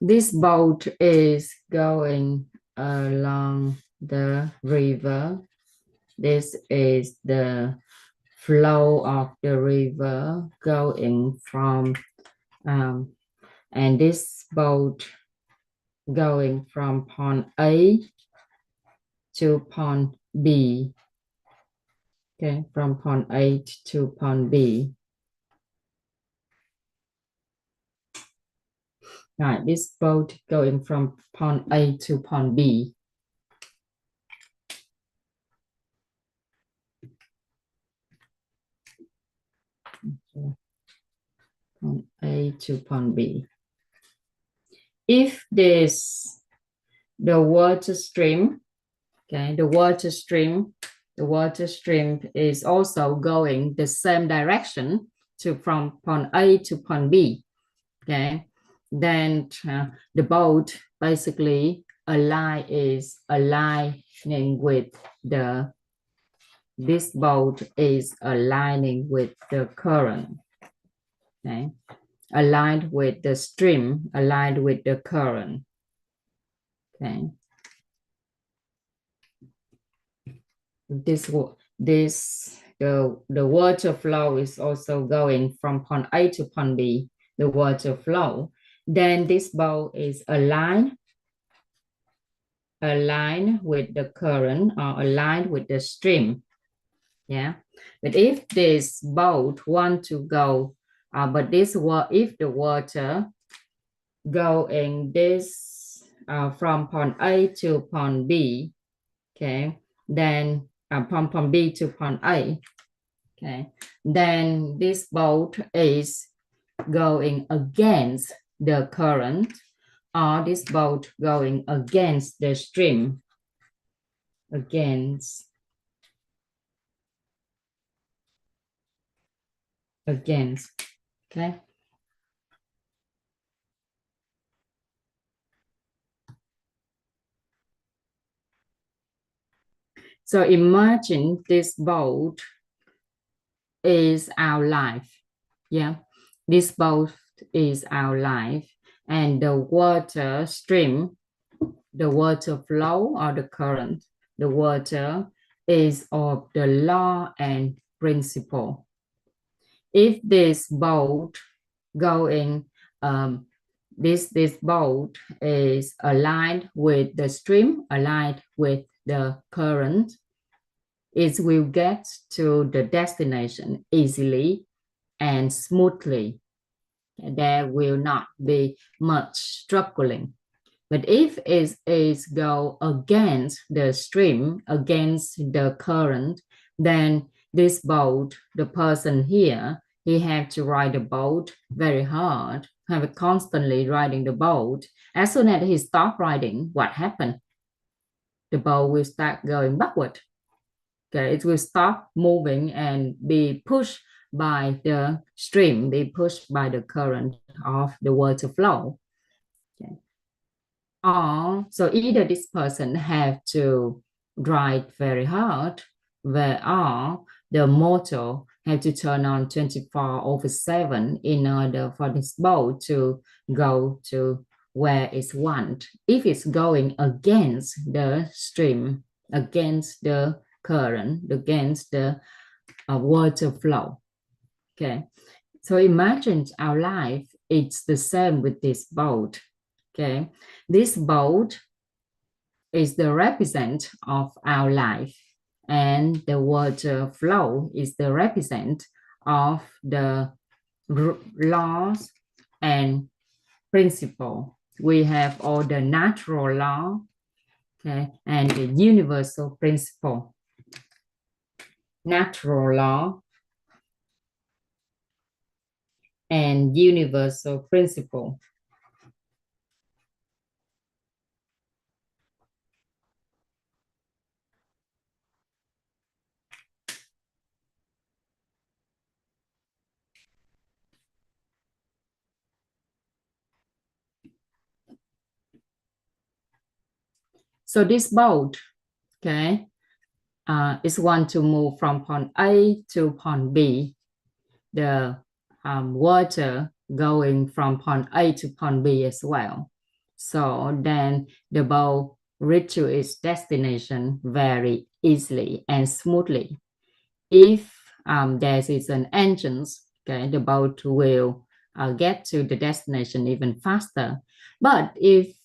This boat is going along the river. This is the flow of the river going from, and this boat going from point A to point B. Okay, from point A to point B. Right, this boat going from point A to point B. Okay. Point A to point B. If this, the water stream, okay, the water stream is also going the same direction to from point A to point B. Okay, then the boat basically is aligning with the, this boat is aligning with the current. Okay, aligned with the stream, aligned with the current. Okay, the water flow is also going from point A to point B, the water flow. Then this boat is aligned with the current or aligned with the stream. Yeah, but if this boat want to go, but if the water going this from point A to point B, okay, then from point B to point A, okay, then this boat is going against the current, or this boat going against the stream, against, okay. So imagine this boat is our life. Yeah, this boat is our life, and the water stream, the water flow or the current, the water is of the law and principle. If this boat going, this boat is aligned with the stream, aligned with the current, it will get to the destination easily and smoothly. There will not be much struggling. But if it is go against the stream, against the current, then this boat, the person here, he have to ride the boat very hard, have constantly riding the boat. As soon as he stop riding, what happened? The boat will start going backward. Okay, it will stop moving and be pushed by the stream, be pushed by the current of the water flow. Okay. Or so either this person have to drive very hard, or the motor have to turn on 24/7 in order for this boat to go to where it's want. If it's going against the stream, against the current, against the water flow. Okay, so imagine our life, it's the same with this boat. Okay, this boat is the represent of our life, and the water flow is the represent of the laws and principle. We have all the natural law, okay, and the universal principle. Natural law and universal principle. So this boat, okay, is want to move from point A to point B. The water going from point A to point B as well. So then the boat reach to its destination very easily and smoothly. If there is an engine, okay, the boat will get to the destination even faster. But if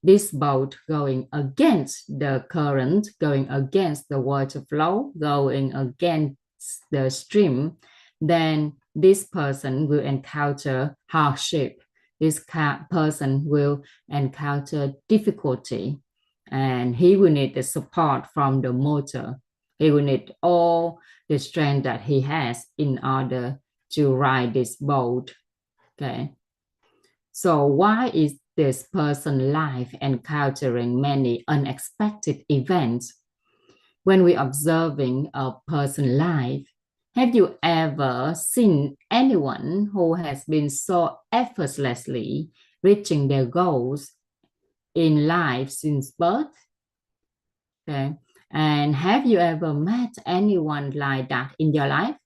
this boat going against the current, going against the water flow, going against the stream, then this person will encounter hardship. This person will encounter difficulty, and he will need the support from the motor. He will need all the strength that he has in order to ride this boat. Okay. So why is this person life encountering many unexpected events? When we observing a person life, have you ever seen anyone who has been so effortlessly reaching their goals in life since birth? Okay. And have you ever met anyone like that in your life?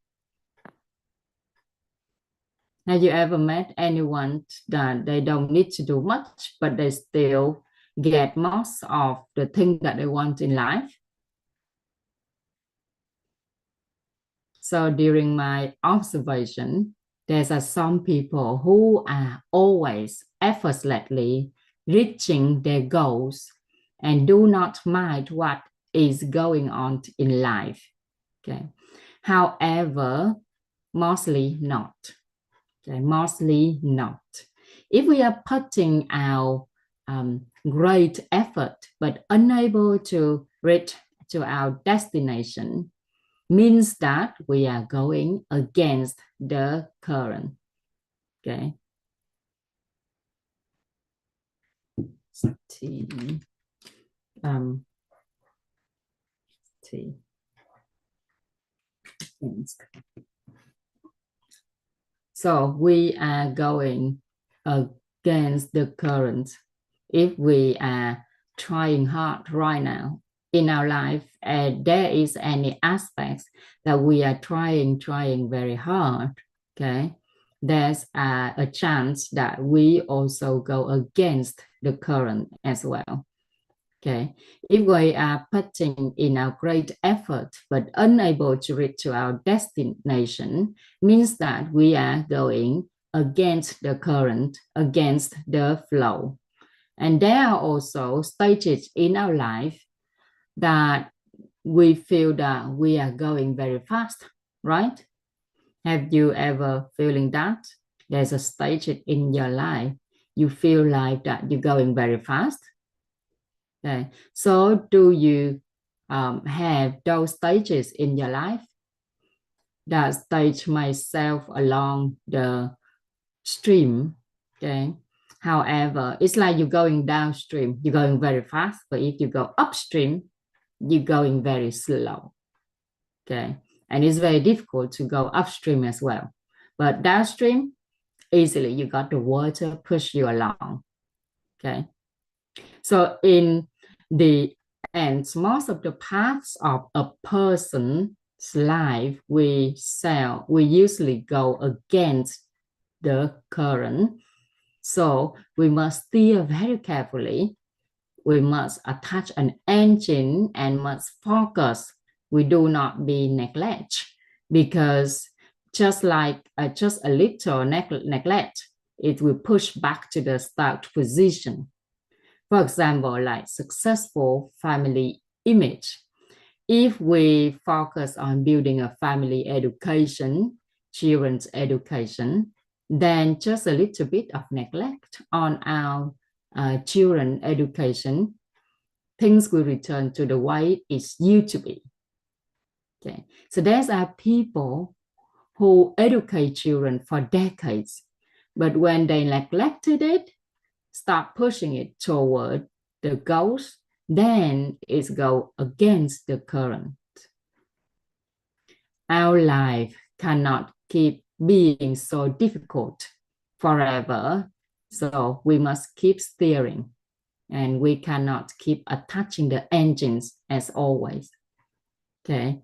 Have you ever met anyone that they don't need to do much, but they still get most of the things that they want in life? So during my observation, there's some people who are always effortlessly reaching their goals and do not mind what is going on in life. Okay. However, mostly not. Okay, mostly not. If we are putting our great effort but unable to reach to our destination, means that we are going against the current. Okay. T. T. So we are going against the current. If we are trying hard right now in our life, and there is any aspects that we are trying very hard, okay, there's a chance that we also go against the current as well. Okay, if we are putting in our great effort but unable to reach to our destination, means that we are going against the current, against the flow. And there are also stages in our life that we feel that we are going very fast, right? Have you ever feeling that? There's a stage in your life, you feel like that you're going very fast. Okay. So do you have those stages in your life? That stage myself along the stream. Okay. However, it's like you're going downstream, you're going very fast, but if you go upstream, you're going very slow. Okay. And it's very difficult to go upstream as well. But downstream, easily you got the water push you along. Okay. So in the end, most of the paths of a person's life, we usually go against the current. So we must steer very carefully. We must attach an engine and must focus. We do not be neglect, because just like just a little neglect, it will push back to the start position. For example, like successful family image. If we focus on building a family education, children's education, then just a little bit of neglect on our children's education, things will return to the way it used to be. Okay, so there's our people who educate children for decades, but when they neglected it, start pushing it toward the goals, then it's go against the current. Our life cannot keep being so difficult forever, so we must keep steering, and we cannot keep attaching the engines as always. Okay,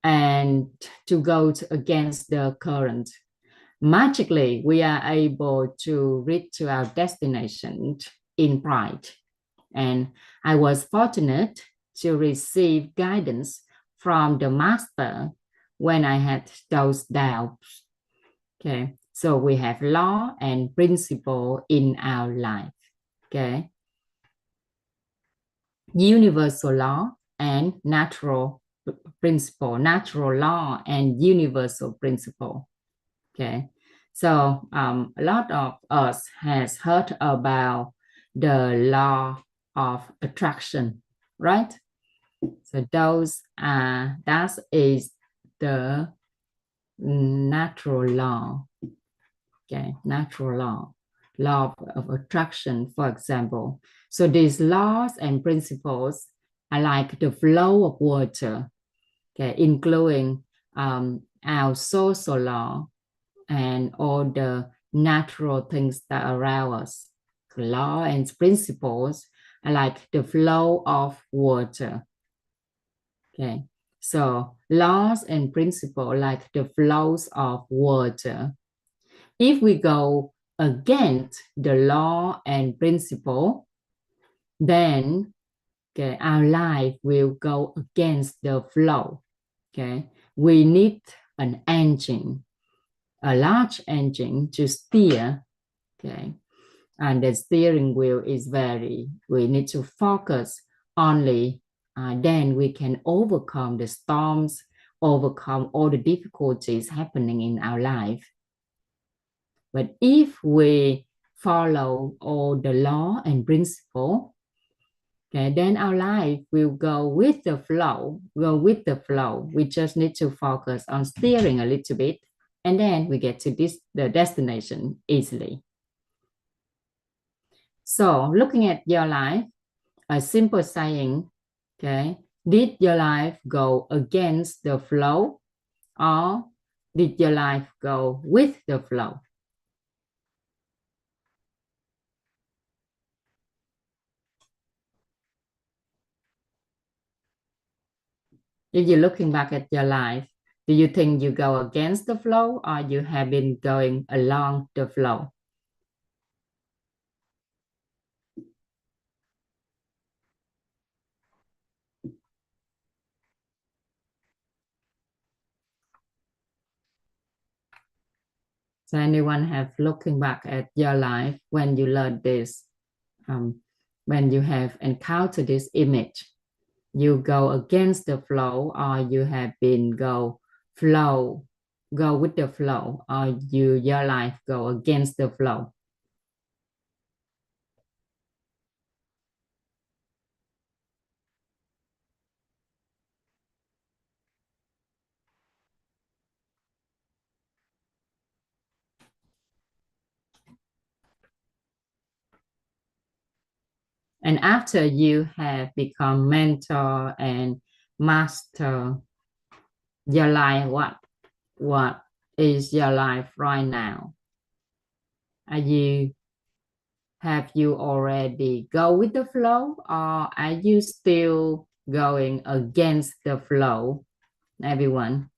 and to go against the current, magically we are able to reach to our destination in pride. And I was fortunate to receive guidance from the master when I had those doubts. Okay, so we have law and principle in our life. Okay, universal law and natural principle, natural law and universal principle. Okay, so a lot of us has heard about the law of attraction, right? So that is the natural law. Okay, natural law of attraction, for example. So these laws and principles are like the flow of water, okay, including our social law and all the natural things that are around us. Law and principles are like the flow of water. Okay, so laws and principles like the flows of water. If we go against the law and principle, then okay, our life will go against the flow. Okay, we need an engine, a large engine to steer. Okay, and the steering wheel is we need to focus only, then we can overcome the storms, overcome all the difficulties happening in our life. But if we follow all the law and principle, okay, then our life will go with the flow, We just need to focus on steering a little bit, and then we get to the destination easily. So looking at your life, a simple saying, okay, did your life go against the flow, or did your life go with the flow? If you're looking back at your life, do you think you go against the flow, or you have been going along the flow? So anyone have looking back at your life when you learned this, when you have encountered this image, you go against the flow, or you have been go with the flow, or your life go against the flow? And after you have become mentor and master, your life, what is your life right now? Have you already go with the flow, or are you still going against the flow? Everyone.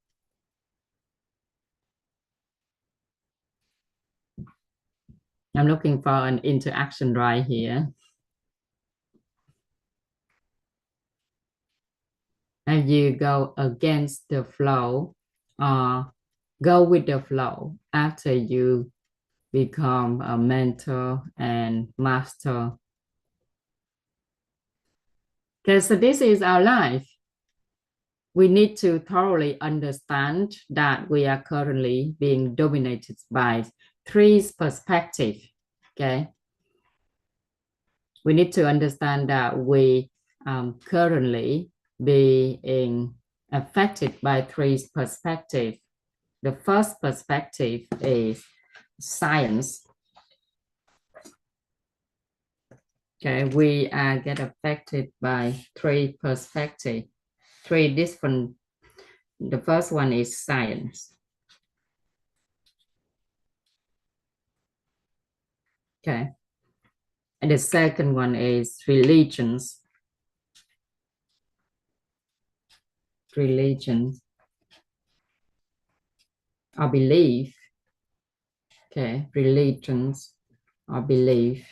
I'm looking for an interaction right here. Have you go against the flow, or go with the flow after you become a mentor and master? Okay, so this is our life. We need to thoroughly understand that we are currently being dominated by three perspectives. Okay, we need to understand that we currently being affected by three perspectives. The first perspective is science. Okay, we get affected by three perspectives, three different. The first one is science. Okay, and the second one is religions. Religions or belief. Okay, religions or belief.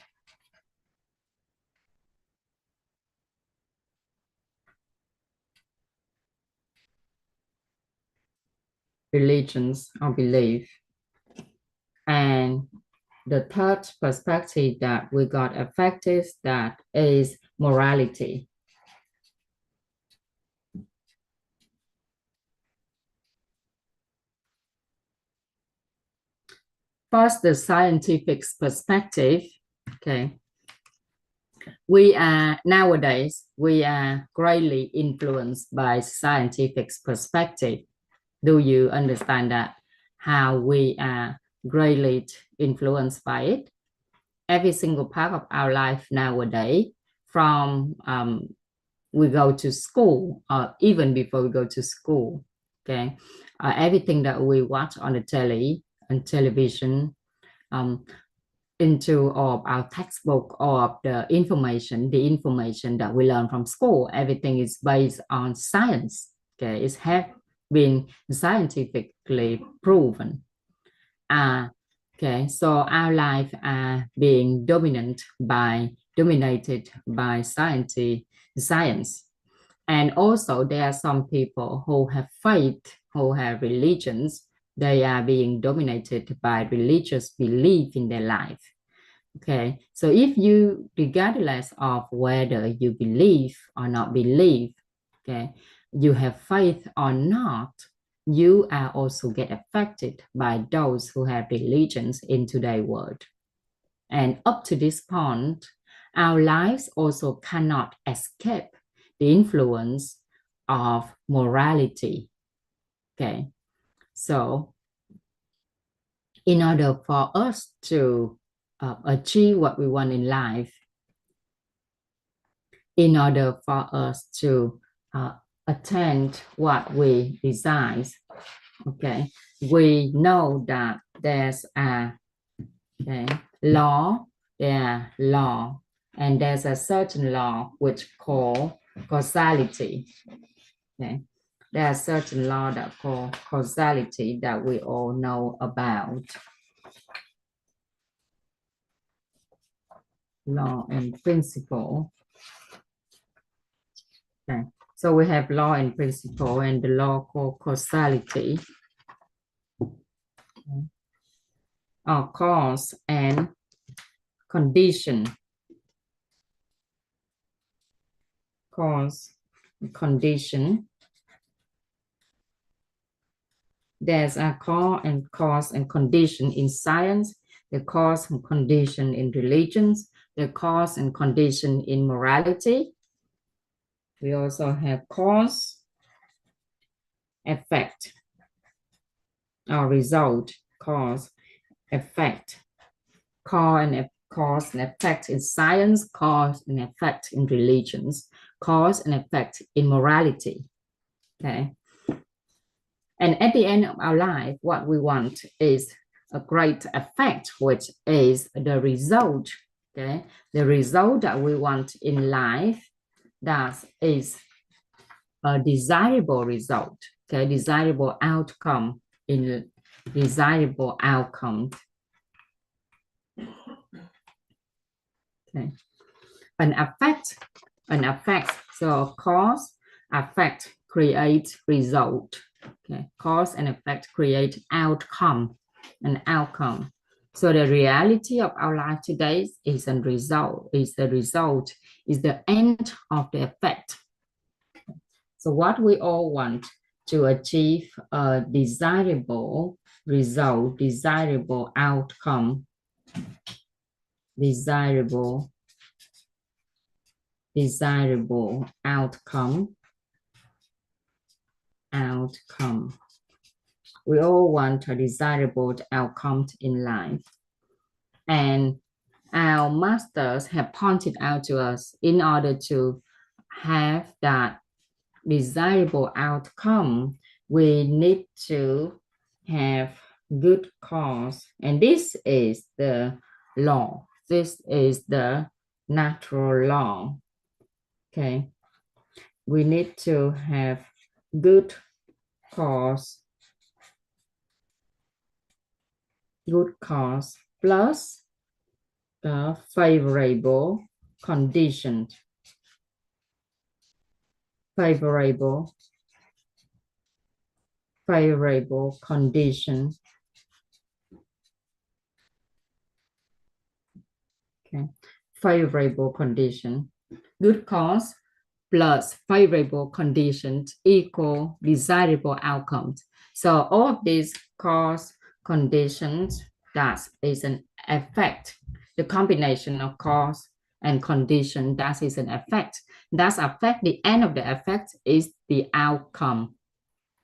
Religions or belief. And the third perspective that we got affected, that is morality. First, the scientific perspective. Okay, nowadays we are greatly influenced by scientific perspective. Do you understand that? How we are greatly influenced by it? Every single part of our life nowadays, from we go to school, or even before we go to school, okay, everything that we watch on the telly and television, into all of our textbook, all of the information that we learn from school, everything is based on science. Okay, it has been scientifically proven. Okay, so our life are being dominated by science. And also there are some people who have faith, who have religions, they are being dominated by religious belief in their life. Okay, so if you, regardless of whether you believe or not believe, okay, you have faith or not, you are also get affected by those who have religions in today's world. And up to this point, our lives also cannot escape the influence of morality. Okay, so in order for us to achieve what we want in life, in order for us to attain what we desire, okay, we know that there's a law, and there's a certain law which called causality. Okay, there are certain laws that call causality that we all know about. Law and principle. Okay, so we have law and principle, and the law called causality, or cause and condition. Cause, condition. There's a cause and condition in science, the cause and condition in religions, the cause and condition in morality. We also have cause, effect, or result, cause, effect, cause and effect in science, cause and effect in religions, cause and effect in morality. Okay. And at the end of our life, what we want is a great effect, which is the result. Okay, the result that we want in life, that is a desirable result. Okay, desirable outcome in desirable outcome. Okay, an effect. So cause, effect, create result. Okay, cause and effect create outcome, an outcome. So the reality of our life today is a result, is the end of the effect. So what we all want to achieve a desirable result, desirable outcome, desirable outcome. We all want a desirable outcome in life. And our masters have pointed out to us, in order to have that desirable outcome, we need to have good cause. And this is the law. This is the natural law. Okay. We need to have good cause plus the favorable condition. Favorable condition. Okay, favorable condition. Good cause plus favorable conditions equal desirable outcomes. So all of these cause conditions, that is an effect. The combination of cause and condition, that is an effect. That affect, the end of the effect is the outcome.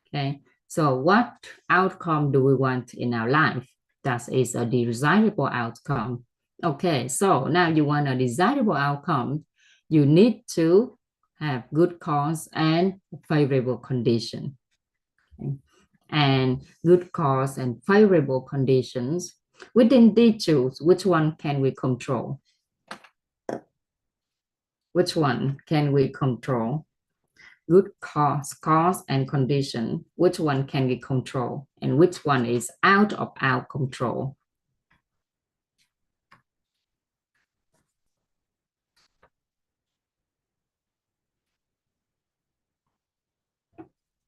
Okay, so what outcome do we want in our life? That is a desirable outcome. Okay, so now you want a desirable outcome, you need to have good cause and favorable condition. Okay. And good cause and favorable conditions, within these two, which one can we control? Which one can we control? Good cause and condition, which one can we control? And which one is out of our control?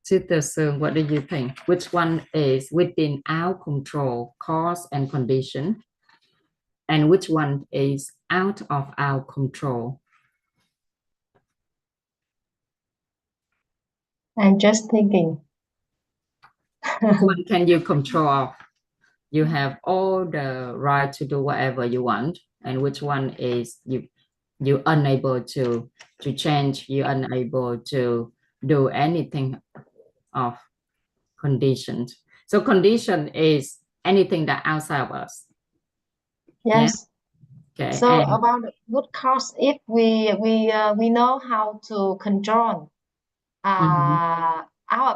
Sister Sương, what do you think? Which one is within our control, cause and condition? And which one is out of our control?
I'm just thinking.
Which one can you control? You have all the right to do whatever you want, and which one is you unable to change, you're unable to do anything of conditions. So condition is anything that outside of us.
Yes.
Yeah? Okay.
So
And
about the good cause, if we know how to control our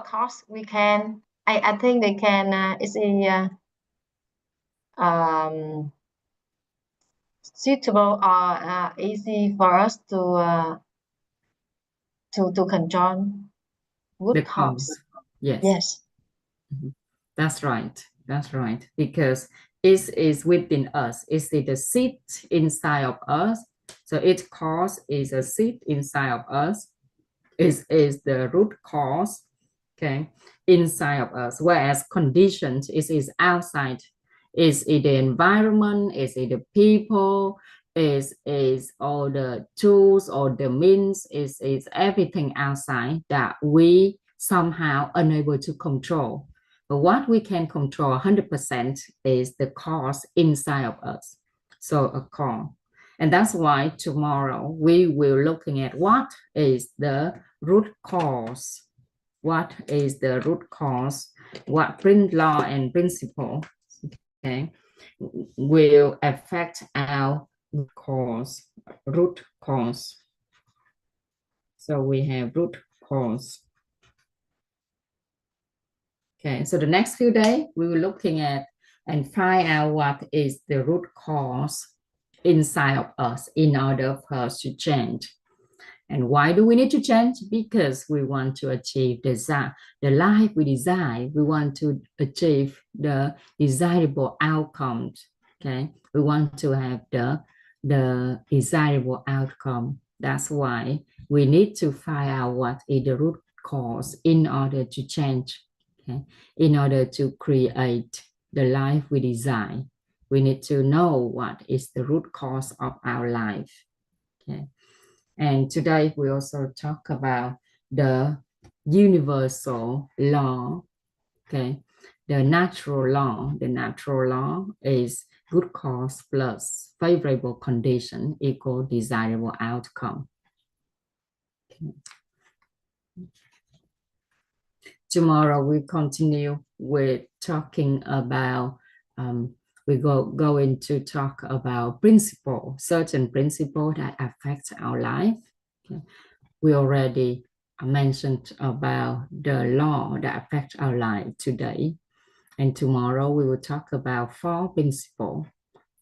cause, we can. I think we can. It's suitable or easy for us to control good
the
cause.
cause. Yes.
Yes.
That's right. That's right. Because it is within us. It's the seed inside of us. So its cause is a seed inside of us. Is the root cause, okay, inside of us. Whereas conditions is outside. Is it the environment? Is it the people? Is all the tools or the means? Is everything outside that we somehow unable to control. But what we can control 100% is the cause inside of us. So a cause. And that's why tomorrow we will looking at what is the root cause. What is the root cause? What law and principle, okay, will affect our root cause. So we have root cause. Okay, so the next few days we will looking at and find out what is the root cause inside of us in order for us to change. And why do we need to change? Because we want to achieve the life we desire. We want to achieve the desirable outcomes. Okay, we want to have the desirable outcome. That's why we need to find out what is the root cause in order to change. Okay, in order to create the life we desire, we need to know what is the root cause of our life. Okay. And today we also talk about the universal law, okay? The natural law. The natural law is good cause plus favorable condition equal desirable outcome. Okay. Tomorrow we continue with talking about we going to talk about principle, certain principle that affect our life. Okay. We already mentioned about the law that affect our life today. And tomorrow we will talk about four principles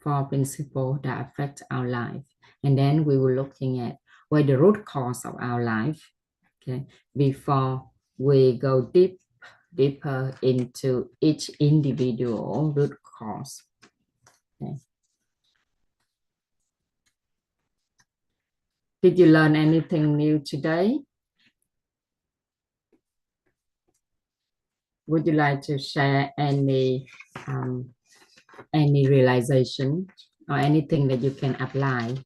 that affect our life. And then we will looking at where the root cause of our life, okay, before we go deeper into each individual root cause. Okay. Did you learn anything new today? Would you like to share any realization or anything that you can apply?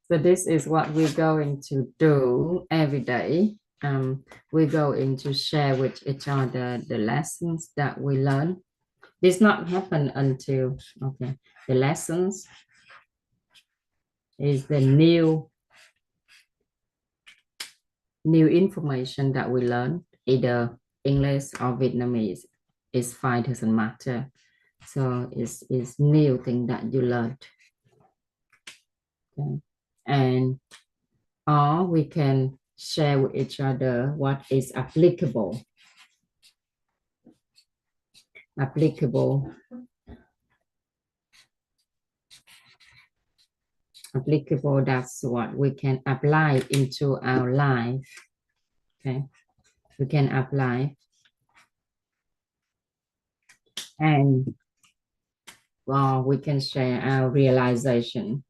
So this is what we're going to do every day. We're going to share with each other the lessons that we learn. This not happen until, okay, the lessons is the new information that we learn, either English or Vietnamese. It's fine, doesn't matter. So it's new thing that you learned. Okay. And or we can share with each other what is applicable. Applicable, that's what we can apply into our life. Okay, we can apply. And well, we can share our realization.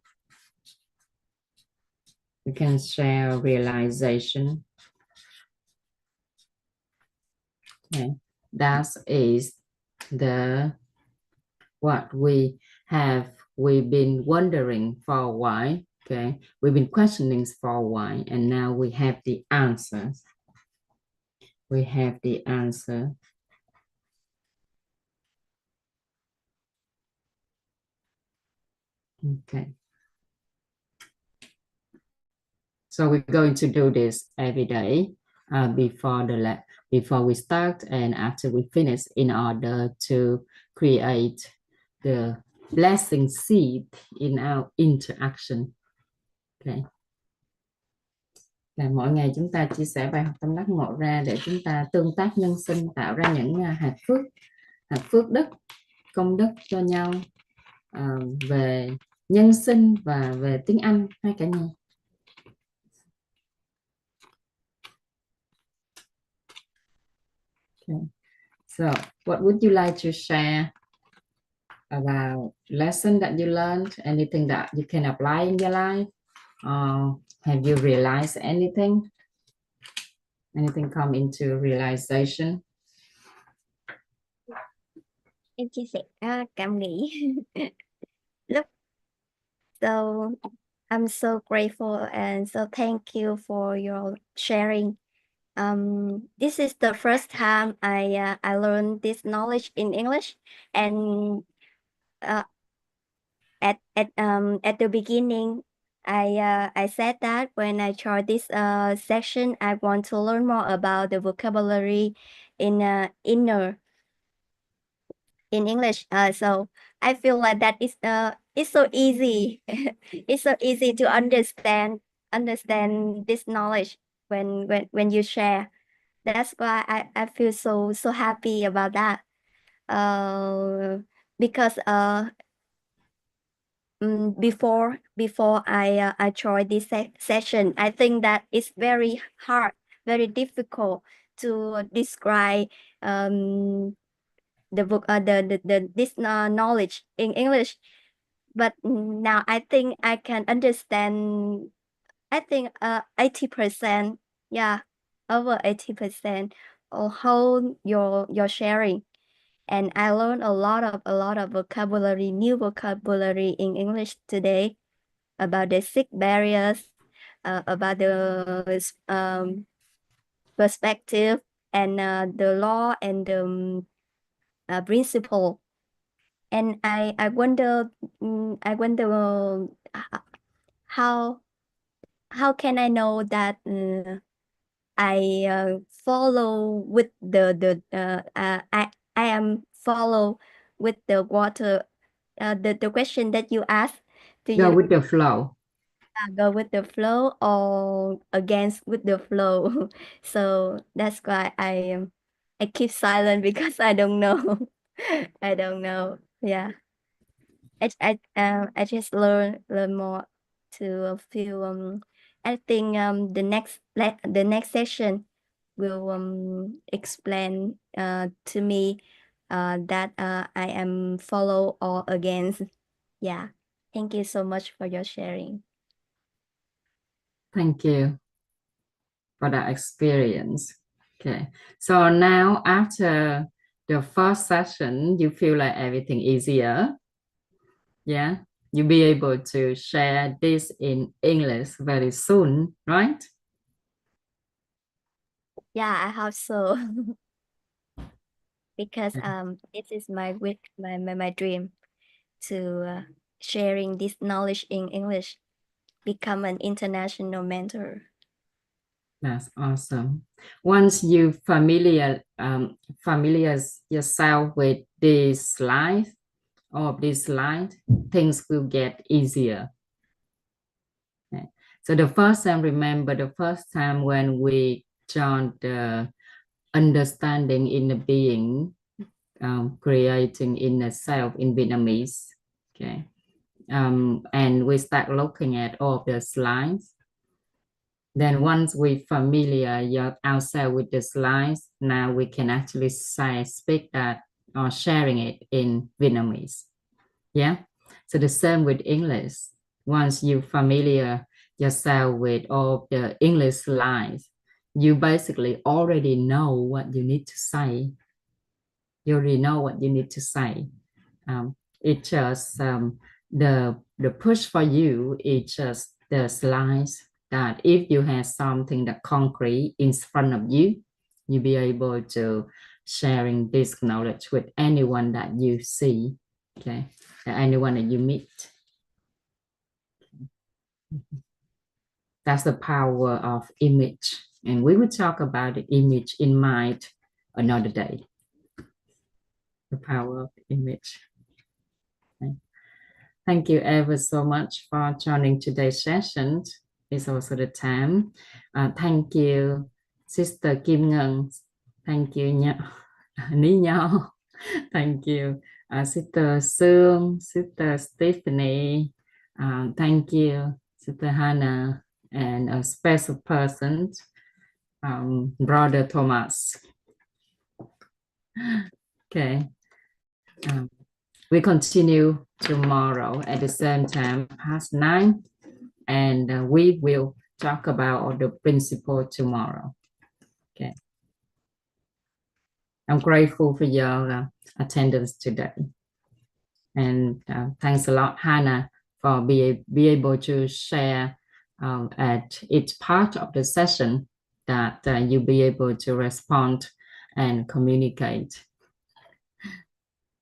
We can share realization. Okay. That is the what we've been wondering for a while. Okay, we've been questioning for a while, and now we have the answers. We have the answer. Okay. So we're going to do this every day before we start and after we finish, in order to create the blessing seed in our interaction. Okay. Là mỗi ngày chúng ta chia sẻ bài học tâm đắc ngộ ra để chúng ta tương tác nhân sinh, tạo ra những hạt phước đức, công đức cho nhau về nhân sinh và về tiếng Anh hai cả nhà. Okay. So, what would you like to share about lesson that you learned? Anything that you can apply in your life? Have you realized anything? Anything come into realization?
Em chia sẻ cảm nghĩ. Look, so I'm so grateful and so thank you for your sharing. This is the first time I learned this knowledge in English, and at the beginning, I said that when I joined this section, I want to learn more about the vocabulary in English. So I feel like that is it's so easy. It's so easy to understand this knowledge when you share. That's why I feel so happy about that. Because before I joined this session, I think that it's very hard, very difficult to describe the book this knowledge in English. But now I think I can understand. I think 80%, yeah, over 80% of how you're sharing. And I learned a lot of vocabulary, new vocabulary in English today, about the six barriers, about the perspective, and the law, and the principle. And I wonder how can I know that I follow with I am follow with the water, the question that you asked. Do
Go
you
with the flow.
go with the flow or against with the flow? So that's why I keep silent because I don't know. I don't know. Yeah. I just learn more to feel I think the next session will explain to me that I am follow or against. Yeah. Thank you so much for your sharing.
Thank you for that experience. Okay, so now after the first session, you feel like everything easier. Yeah, you'll be able to share this in English very soon, right?
Yeah, I hope so. Because this is my wish, my dream to sharing this knowledge in English, become an international mentor.
That's awesome. Once you familiar yourself with this slide or this slide, things will get easier. Okay. So the first time, remember the first time when we joined the understanding in the being, creating in the self in Vietnamese. Okay. And we start looking at all of the slides. Then once we familiar ourselves with the slides, now we can actually speak that or sharing it in Vietnamese. Yeah. So the same with English. Once you familiar yourself with all the English slides, you basically already know what you need to say. You already know what you need to say. It's just the push for you is just the slides that if you have something that concrete in front of you, you'll be able to sharing this knowledge with anyone that you see, okay, anyone that you meet. That's the power of image, and we will talk about the image in mind another day. The power of image. Okay. Thank you ever so much for joining today's session. It's also the time. Thank you, Sister Kim Ngân. Thank you, Ní Nho. Thank you, Sister Sương, Sister Stephanie. Thank you, Sister Hannah, and a special person, Brother Thomas. Okay. We continue tomorrow at the same time, past 9, and we will talk about the principle tomorrow. Okay. I'm grateful for your attendance today. And thanks a lot, Hannah, for be able to share at each part of the session that you'll be able to respond and communicate.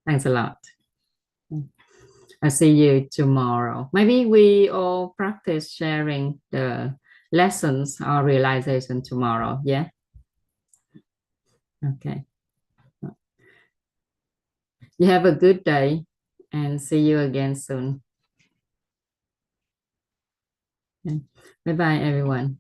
Thanks a lot. I'll see you tomorrow. Maybe we all practice sharing the lessons or realization tomorrow. Yeah. Okay. You have a good day and see you again soon. Okay. Bye bye, everyone.